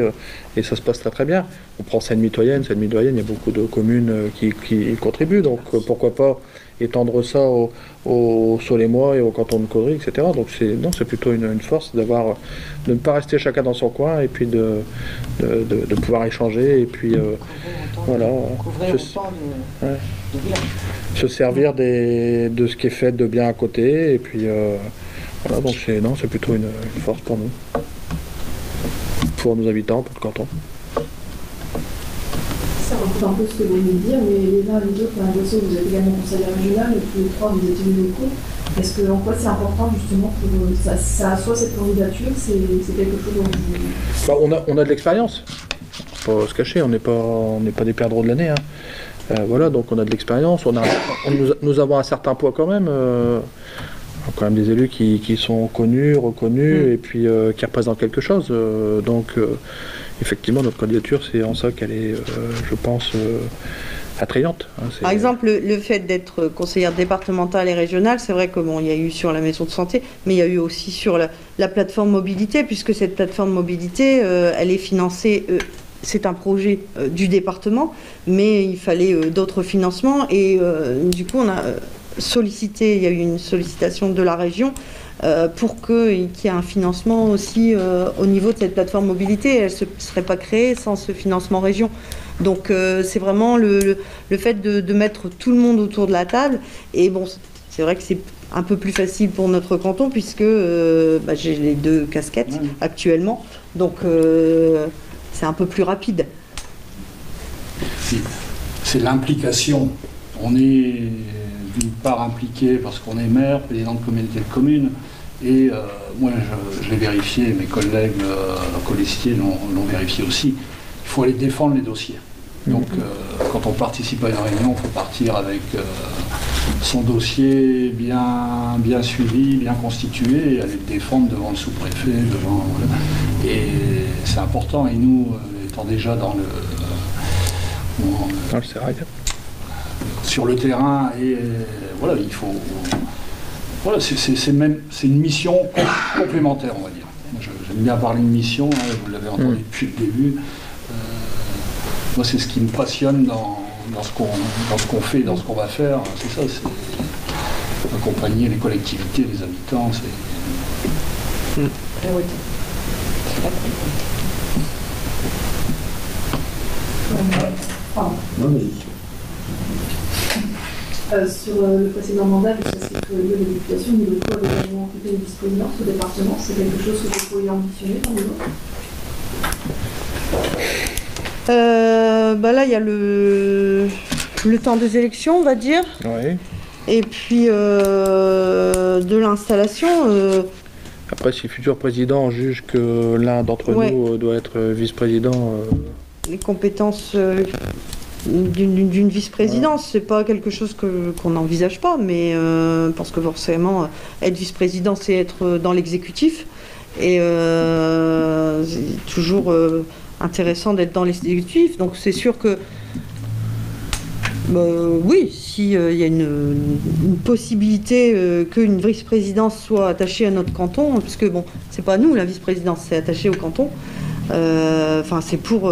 S2: et ça se passe très très bien. On prend Seine mitoyenne, il y a beaucoup de communes qui contribuent, donc pourquoi pas étendre ça au Solemois et au canton de Caudry, etc. Donc c'est plutôt une force de ne pas rester chacun dans son coin et puis de pouvoir échanger et puis voilà, se servir de ce qui est fait de bien à côté et puis voilà, donc c'est plutôt une force pour nous, pour nos habitants, pour le canton.
S7: Ça reprend un peu ce que vous venez de dire, mais les uns et les autres, vous êtes également conseiller régional et tous les 3 vous êtes élus locaux. Est-ce que en quoi c'est important justement pour ça soit cette candidature, c'est quelque chose dont vous...
S2: On a de l'expérience. Faut pas se cacher, on n'est pas des perdreaux de l'année. Voilà, donc on a de l'expérience. Nous avons un certain poids quand même. Quand même des élus qui sont connus, reconnus et puis qui représentent quelque chose. Donc effectivement, notre candidature, c'est en ça qu'elle est, je pense, attrayante.
S1: Par exemple, le fait d'être conseillère départementale et régionale, c'est vrai que il y a eu sur la maison de santé, mais il y a eu aussi sur la plateforme mobilité, puisque cette plateforme mobilité, elle est financée. C'est un projet du département, mais il fallait d'autres financements et du coup, on a il y a eu une sollicitation de la région pour qu'il y ait un financement aussi au niveau de cette plateforme mobilité. Elle ne serait pas créée sans ce financement région. Donc c'est vraiment le fait de mettre tout le monde autour de la table. Et bon, c'est vrai que c'est un peu plus facile pour notre canton puisque j'ai les 2 casquettes actuellement. Donc c'est un peu plus rapide.
S4: C'est l'implication. On est d'une part impliqué parce qu'on est maire, président de communauté de communes, et moi je l'ai vérifié, mes collègues colistiers l'ont vérifié aussi, il faut aller défendre les dossiers. Donc quand on participe à une réunion, il faut partir avec son dossier bien suivi, bien constitué, et aller le défendre devant le sous-préfet, et c'est important. Et nous, étant déjà dans le
S2: sérail,
S4: sur le terrain, et voilà, il faut. Voilà, c'est une mission complémentaire, on va dire. J'aime bien parler de mission, hein, vous l'avez entendu depuis le début. Moi, c'est ce qui me passionne dans ce qu'on fait, dans ce qu'on va faire. C'est ça, c'est accompagner les collectivités, les habitants.
S3: Priorité. C'est la priorité.
S7: Sur le précédent mandat, ça c'est que les députations, au niveau de quoi avez également occupé une vice-présidence au département, c'est quelque chose que vous pourriez ambitionner dans les autres?
S1: Là, il y a le temps des élections, on va dire.
S2: Oui.
S1: Et puis de l'installation.
S2: Après, si le futur président juge que l'un d'entre nous doit être vice-président.
S1: Les compétences d'une vice-présidence, c'est pas quelque chose qu'on n'envisage pas, mais parce que forcément, être vice-président, c'est être dans l'exécutif. Et c'est toujours intéressant d'être dans l'exécutif. Donc c'est sûr que oui, s'il y a une possibilité qu'une vice-présidence soit attachée à notre canton, parce que bon, c'est pas nous la vice-présidence, c'est attaché au canton. Enfin, c'est pour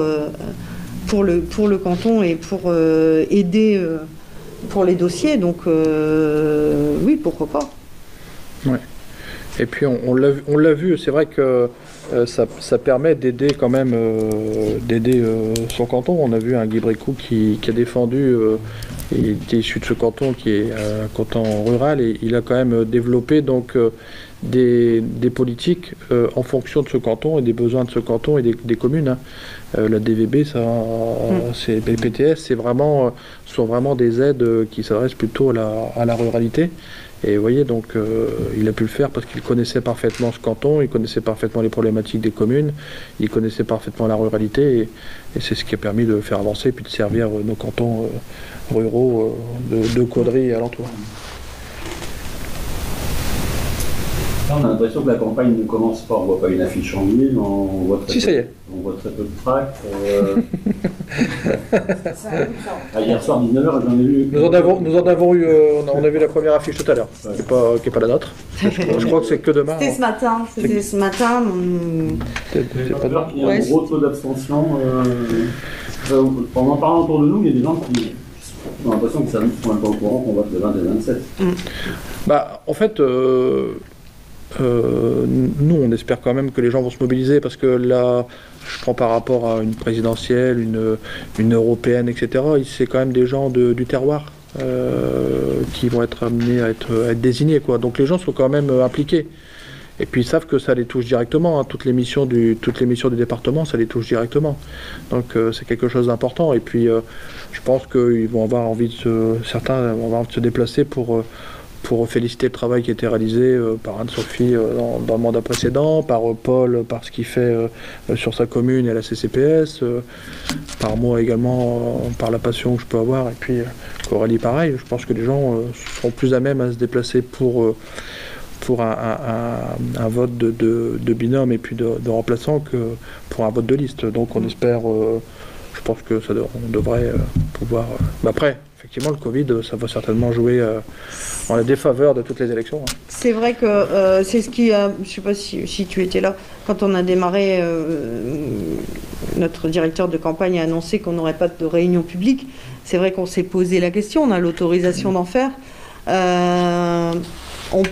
S1: le canton et pour aider pour les dossiers. Donc oui, pourquoi pas.
S2: Ouais. Et puis on l'a vu, c'est vrai que ça permet d'aider quand même son canton. On a vu un Guy Brécoux qui a défendu, il était issu de ce canton qui est un canton rural, et il a quand même développé donc des politiques en fonction de ce canton et des besoins de ce canton et des communes. Hein. La DVB, c'est les PTS, sont vraiment des aides qui s'adressent plutôt à la ruralité. Et vous voyez, donc il a pu le faire parce qu'il connaissait parfaitement ce canton, il connaissait parfaitement les problématiques des communes, il connaissait parfaitement la ruralité, et c'est ce qui a permis de faire avancer puis de servir nos cantons ruraux de Caudry et alentours.
S6: Là, on a l'impression que la campagne ne commence pas. On ne voit pas une affiche en ligne, on voit très peu de tracts. Hier soir, 19h, j'en ai vu.
S2: Nous en avons eu, on a vu la première affiche tout à l'heure, qui n'est pas la nôtre. Je crois que c'est que demain.
S1: C'était ce matin.
S2: C'est pas
S6: peur qu'il y ait un gros taux d'abstention. En parlant autour de nous, il y a des gens qui ont l'impression que ça ne sont même pas au courant qu'on vote le 20 et le 27.
S2: En fait, nous, on espère quand même que les gens vont se mobiliser, parce que là, je prends par rapport à une présidentielle, une européenne, etc., c'est quand même des gens du terroir qui vont être amenés à être désignés, quoi. Donc les gens sont quand même impliqués. Et puis ils savent que ça les touche directement, hein. Toutes les missions du département, ça les touche directement. Donc c'est quelque chose d'important. Et puis je pense qu'ils vont avoir envie certains vont avoir envie de se déplacer pour féliciter le travail qui a été réalisé par Anne-Sophie dans le mandat précédent, par Paul, par ce qu'il fait sur sa commune et à la CCPS, par moi également, par la passion que je peux avoir, et puis Aurélie pareil. Je pense que les gens seront plus à même à se déplacer pour un vote de binôme et puis de remplaçant que pour un vote de liste. Donc on espère, je pense que on devrait pouvoir... après, effectivement, le Covid, ça va certainement jouer en la défaveur de toutes les élections. Hein.
S1: C'est vrai que c'est ce qui a... Je ne sais pas si tu étais là, quand on a démarré, notre directeur de campagne a annoncé qu'on n'aurait pas de réunion publique. C'est vrai qu'on s'est posé la question, on a l'autorisation d'en faire. On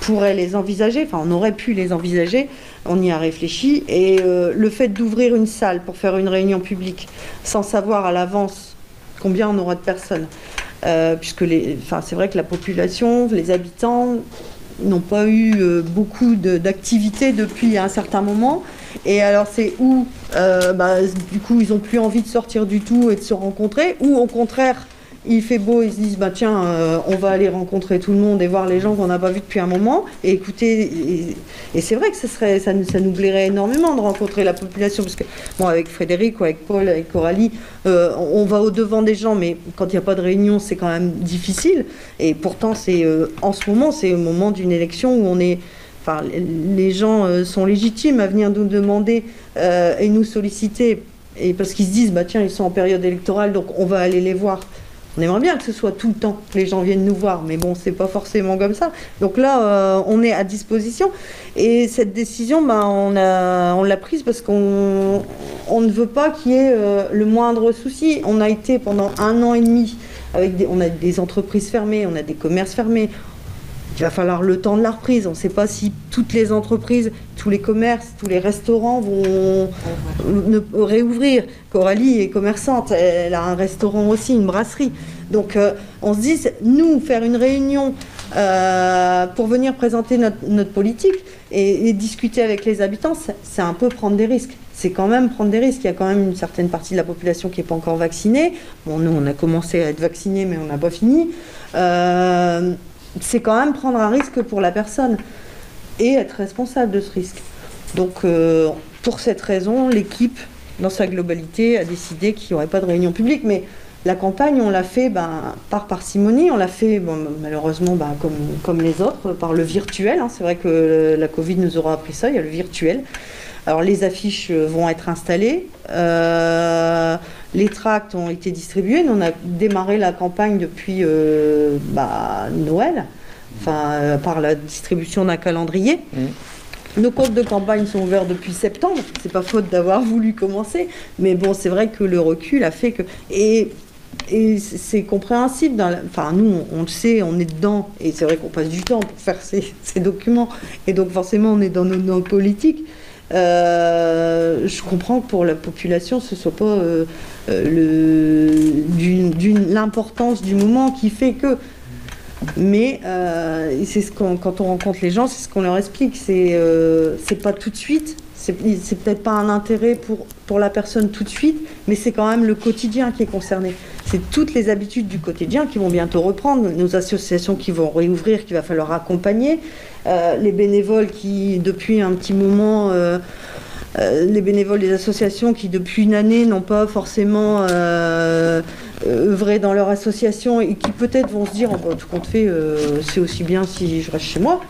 S1: pourrait les envisager, enfin on aurait pu les envisager, on y a réfléchi, et le fait d'ouvrir une salle pour faire une réunion publique sans savoir à l'avance combien on aura de personnes, puisque c'est vrai que la population, les habitants n'ont pas eu beaucoup d'activités depuis un certain moment, et alors c'est où du coup ils n'ont plus envie de sortir du tout et de se rencontrer, ou au contraire il fait beau, ils se disent bah tiens, on va aller rencontrer tout le monde et voir les gens qu'on n'a pas vus depuis un moment et écouter. Et c'est vrai que ça nous plairait énormément de rencontrer la population, parce que bon, avec Frédéric ou avec Paul, avec Coralie, on va au-devant des gens, mais quand il n'y a pas de réunion, c'est quand même difficile. Et pourtant, en ce moment, c'est au moment d'une élection où les gens sont légitimes à venir nous demander et nous solliciter, et parce qu'ils se disent bah tiens, ils sont en période électorale, donc on va aller les voir. On aimerait bien que ce soit tout le temps que les gens viennent nous voir, mais bon, c'est pas forcément comme ça. Donc là, on est à disposition, et cette décision, on l'a prise parce qu'on ne veut pas qu'il y ait le moindre souci. On a été pendant 1 an et demi on a des entreprises fermées, on a des commerces fermés. Il va falloir le temps de la reprise. On ne sait pas si toutes les entreprises, tous les commerces, tous les restaurants vont réouvrir. Coralie est commerçante, elle a un restaurant aussi, une brasserie. Donc on se dit, nous, faire une réunion pour venir présenter notre politique et discuter avec les habitants, c'est un peu prendre des risques. C'est quand même prendre des risques. Il y a quand même une certaine partie de la population qui n'est pas encore vaccinée. Bon, nous, on a commencé à être vaccinés, mais on n'a pas fini. C'est quand même prendre un risque pour la personne et être responsable de ce risque. Donc, pour cette raison, l'équipe, dans sa globalité, a décidé qu'il n'y aurait pas de réunion publique. Mais la campagne, on l'a fait par parcimonie, on l'a fait malheureusement comme les autres, par le virtuel. C'est vrai que la Covid nous aura appris ça, il y a le virtuel. Alors les affiches vont être installées, les tracts ont été distribués. Nous, on a démarré la campagne depuis Noël, par la distribution d'un calendrier. Nos comptes de campagne sont ouverts depuis septembre. C'est pas faute d'avoir voulu commencer, mais bon, c'est vrai que le recul a fait que... Et c'est compréhensible. Nous, on le sait, on est dedans, et c'est vrai qu'on passe du temps pour faire ces documents, et donc forcément, on est dans nos politiques. Je comprends que pour la population, ce ne soit pas l'importance du moment qui fait que... Mais quand on rencontre les gens, c'est ce qu'on leur explique. C'est pas tout de suite, c'est peut-être pas un intérêt pour la personne tout de suite, mais c'est quand même le quotidien qui est concerné. C'est toutes les habitudes du quotidien qui vont bientôt reprendre, nos associations qui vont réouvrir, qu'il va falloir accompagner, les bénévoles qui, depuis un petit moment... les bénévoles des associations qui, depuis une année, n'ont pas forcément œuvré dans leur association et qui peut-être vont se dire tout compte fait, c'est aussi bien si je reste chez moi.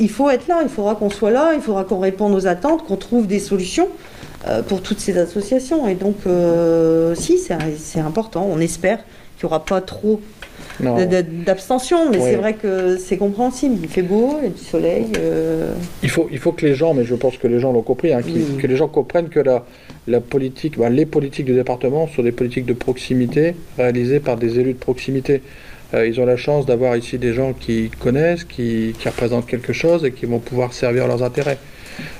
S1: Il faut être là, il faudra qu'on soit là, il faudra qu'on réponde aux attentes, qu'on trouve des solutions pour toutes ces associations. Et donc, c'est important. On espère qu'il n'y aura pas trop d'abstention, mais c'est vrai que c'est compréhensible. Il fait beau, il y a du soleil.
S2: Il faut que les gens, mais je pense que les gens l'ont compris, que les gens comprennent que la politique, les politiques du département sont des politiques de proximité réalisées par des élus de proximité. Ils ont la chance d'avoir ici des gens qui connaissent, qui représentent quelque chose et qui vont pouvoir servir leurs intérêts.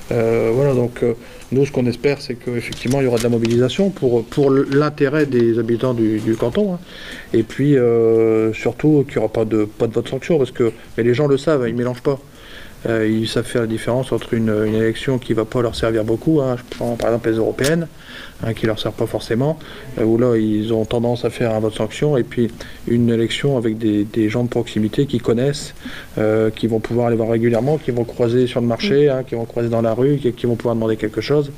S2: Donc nous, ce qu'on espère, c'est qu'effectivement, il y aura de la mobilisation pour l'intérêt des habitants du canton. Et puis, surtout, qu'il n'y aura pas de vote sanction, parce que mais les gens le savent, ils ne mélangent pas. Ils savent faire la différence entre une élection qui ne va pas leur servir beaucoup, je prends par exemple les européennes, qui ne leur servent pas forcément, où là ils ont tendance à faire un vote sanction, et puis une élection avec des gens de proximité qui connaissent, qui vont pouvoir aller voir régulièrement, qui vont croiser sur le marché, qui vont croiser dans la rue, qui vont pouvoir demander quelque chose.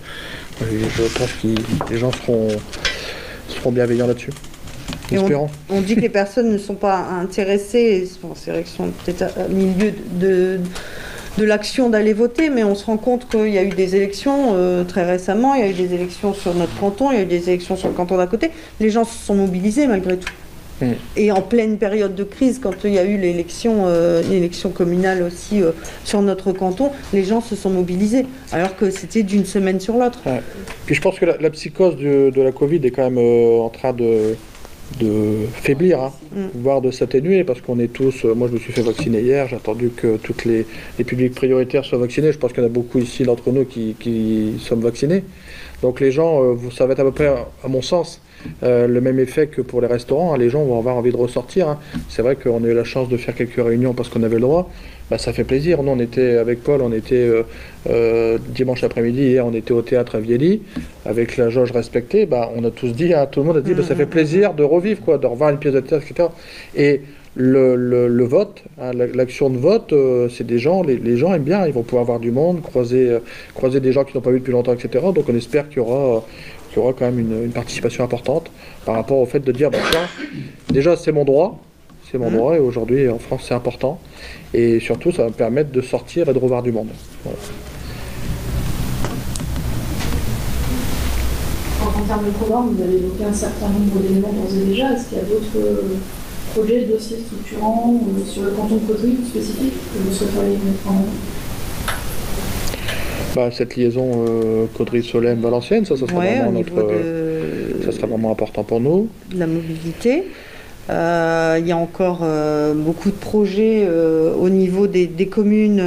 S2: Je pense que les gens seront bienveillants là-dessus.
S1: On dit que les personnes ne sont pas intéressées, c'est vrai qu'ils sont peut-être au milieu de l'action d'aller voter, mais on se rend compte qu'il y a eu des élections très récemment, il y a eu des élections sur notre canton, il y a eu des élections sur le canton d'à côté. Les gens se sont mobilisés malgré tout. Et en pleine période de crise, quand il y a eu l'élection communale aussi sur notre canton, les gens se sont mobilisés, alors que c'était d'une semaine sur l'autre.
S2: Puis je pense que la psychose de la Covid est quand même en train de faiblir, voire de s'atténuer, parce qu'on est tous... moi, je me suis fait vacciner hier, j'ai attendu que tous les publics prioritaires soient vaccinés. Je pense qu'il y en a beaucoup ici d'entre nous qui sommes vaccinés. Donc les gens, ça va être à peu près, à mon sens, le même effet que pour les restaurants, hein. Les gens vont avoir envie de ressortir, hein. C'est vrai qu'on a eu la chance de faire quelques réunions parce qu'on avait le droit. Bah, ça fait plaisir. Nous, on était avec Paul, on était dimanche après-midi, hier, on était au théâtre à Viely, avec la jauge respectée. Bah, on a tous dit, hein, tout le monde a dit, bah, ça fait plaisir de revivre, quoi, de revoir une pièce de théâtre, etc. Et le vote, hein, l'action de vote, c'est des gens, les gens aiment bien, ils vont pouvoir voir du monde, croiser des gens qu'ils n'ont pas vu depuis longtemps, etc. Donc on espère qu'il y aura quand même une participation importante par rapport au fait de dire, bah, tiens, déjà c'est mon droit, et aujourd'hui en France c'est important, et surtout ça va me permettre de sortir et de revoir du monde. Voilà.
S7: En termes de programme, vous avez évoqué un certain nombre d'éléments d'ores et déjà. Est-ce qu'il y a d'autres projets, dossiers structurants sur le canton de Caudry ou spécifiques que vous souhaiteriez mettre en avant?
S2: Bah, cette liaison Caudry-Solesmes-Valenciennes, ça sera vraiment ça sera vraiment important pour nous.
S1: La mobilité. Il y a encore beaucoup de projets au niveau des communes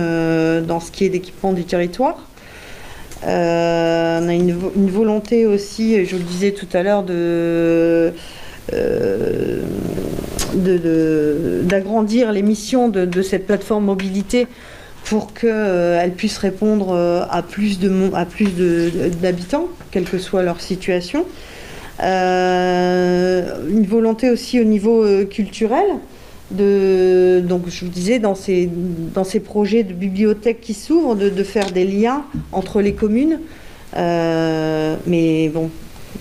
S1: dans ce qui est d'équipement du territoire. On a une volonté aussi, je vous le disais tout à l'heure, d'agrandir les missions de cette plateforme mobilité pour qu'elle puisse répondre à plus d'habitants, quelle que soit leur situation. Une volonté aussi au niveau culturel, donc je vous disais, dans ces projets de bibliothèque qui s'ouvrent, de faire des liens entre les communes. Mais bon,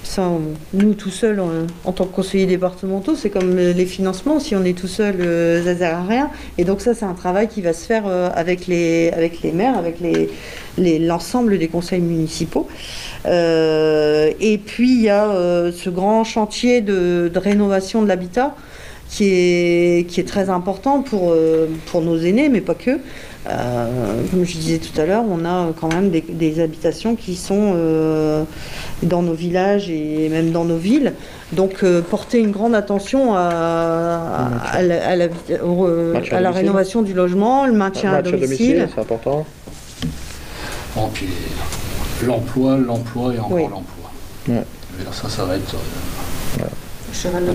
S1: ça, nous tout seuls, en tant que conseillers départementaux, c'est comme les financements, si on est tout seul, ça sert à rien. Et donc ça, c'est un travail qui va se faire avec les maires, avec l'ensemble des conseils municipaux. Et puis il y a ce grand chantier de rénovation de l'habitat qui est très important pour nos aînés, mais pas que. Comme je disais tout à l'heure, on a quand même des habitations qui sont dans nos villages et même dans nos villes. Donc porter une grande attention à la rénovation du logement, le maintien à domicile.
S2: C'est important.
S4: Bon, puis l'emploi et encore l'emploi.
S2: Ouais.
S4: Ça va être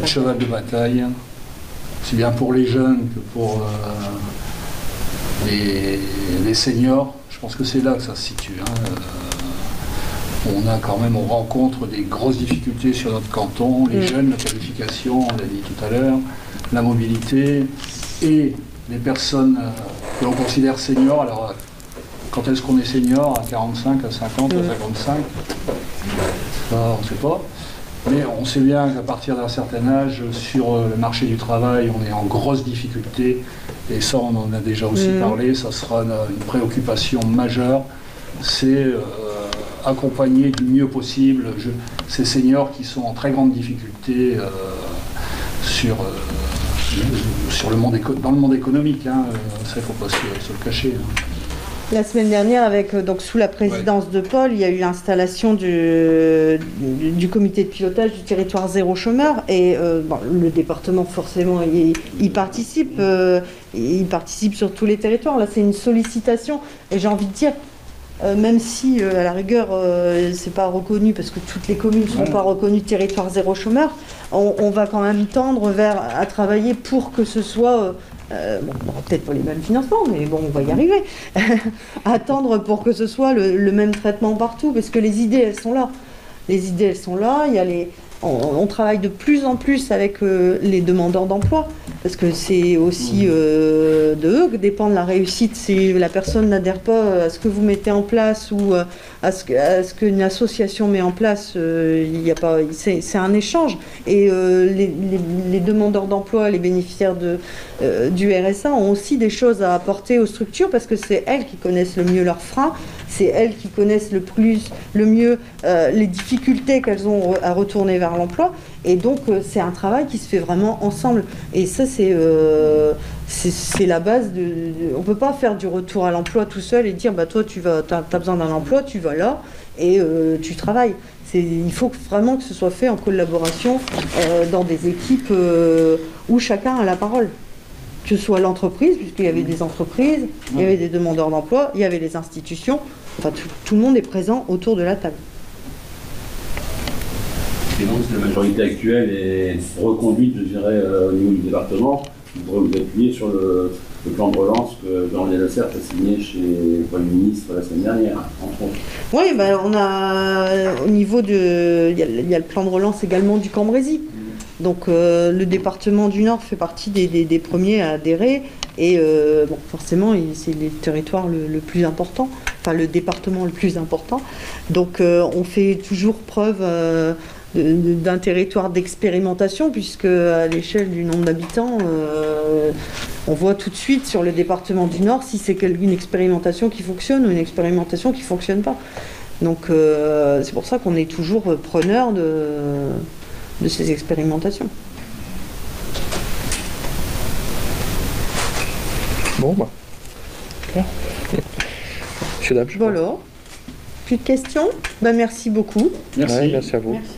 S3: Le
S4: cheval de bataille, aussi bien pour les jeunes que pour les seniors. Je pense que c'est là que ça se situe. On rencontre des grosses difficultés sur notre canton, les jeunes, la qualification, on l'a dit tout à l'heure, la mobilité et les personnes que l'on considère seniors. Alors, quand est-ce qu'on est senior? À 45, à 50, à 55? Ça, on ne sait pas. Mais on sait bien qu'à partir d'un certain âge, sur le marché du travail, on est en grosse difficulté. Et ça, on en a déjà aussi parlé, ça sera une préoccupation majeure. C'est accompagner du mieux possible ces seniors qui sont en très grande difficulté dans le monde économique. Ça, il ne faut pas se le cacher.
S1: La semaine dernière, donc sous la présidence de Paul, il y a eu l'installation du comité de pilotage du territoire zéro chômeur. Et le département, forcément, il participe sur tous les territoires. Là, c'est une sollicitation. Et j'ai envie de dire, même si, à la rigueur, c'est pas reconnu, parce que toutes les communes ne sont pas reconnues territoire zéro chômeur, on va quand même tendre à travailler pour que ce soit... peut-être pas les mêmes financements, mais bon, on va y arriver. Attendre pour que ce soit le même traitement partout, parce que les idées, elles sont là. Les idées, elles sont là. On travaille de plus en plus avec les demandeurs d'emploi, parce que c'est aussi de eux que dépend la réussite. Si la personne n'adhère pas à ce que vous mettez en place ou à ce qu'une association met en place, c'est un échange. Et les demandeurs d'emploi, les bénéficiaires du RSA ont aussi des choses à apporter aux structures, parce que c'est elles qui connaissent le mieux leurs freins, c'est elles qui connaissent le mieux les difficultés qu'elles ont à retourner vers l'emploi. Et donc c'est un travail qui se fait vraiment ensemble. Et ça, c'est la base on ne peut pas faire du retour à l'emploi tout seul et dire toi tu as besoin d'un emploi, tu vas là et tu travailles. Il faut vraiment que ce soit fait en collaboration dans des équipes où chacun a la parole. Que ce soit l'entreprise, puisqu'il y avait des entreprises, il y avait des demandeurs d'emploi, il y avait les institutions, enfin tout le monde est présent autour de la table.
S6: Et donc, si la majorité actuelle est reconduite, je dirais, au niveau du département, vous pourrez vous appuyer sur le plan de relance que Jean-René Lasserre a signé chez le Premier ministre la semaine dernière, entre autres.
S1: Oui, ben, on a au niveau de... Il y a le plan de relance également du Cambrésis. Donc le département du Nord fait partie des premiers à adhérer. Et bon, forcément, c'est le territoire le plus important, enfin le département le plus important. Donc on fait toujours preuve d'un territoire d'expérimentation, puisque à l'échelle du nombre d'habitants, on voit tout de suite sur le département du Nord si c'est une expérimentation qui fonctionne ou une expérimentation qui ne fonctionne pas. Donc c'est pour ça qu'on est toujours preneur de ces expérimentations.
S2: Bon, bah. Clair. Monsieur Dab, je
S1: Voilà. Plus de questions? Ben, merci beaucoup.
S4: Merci.
S2: Ouais, merci à vous.
S3: Merci.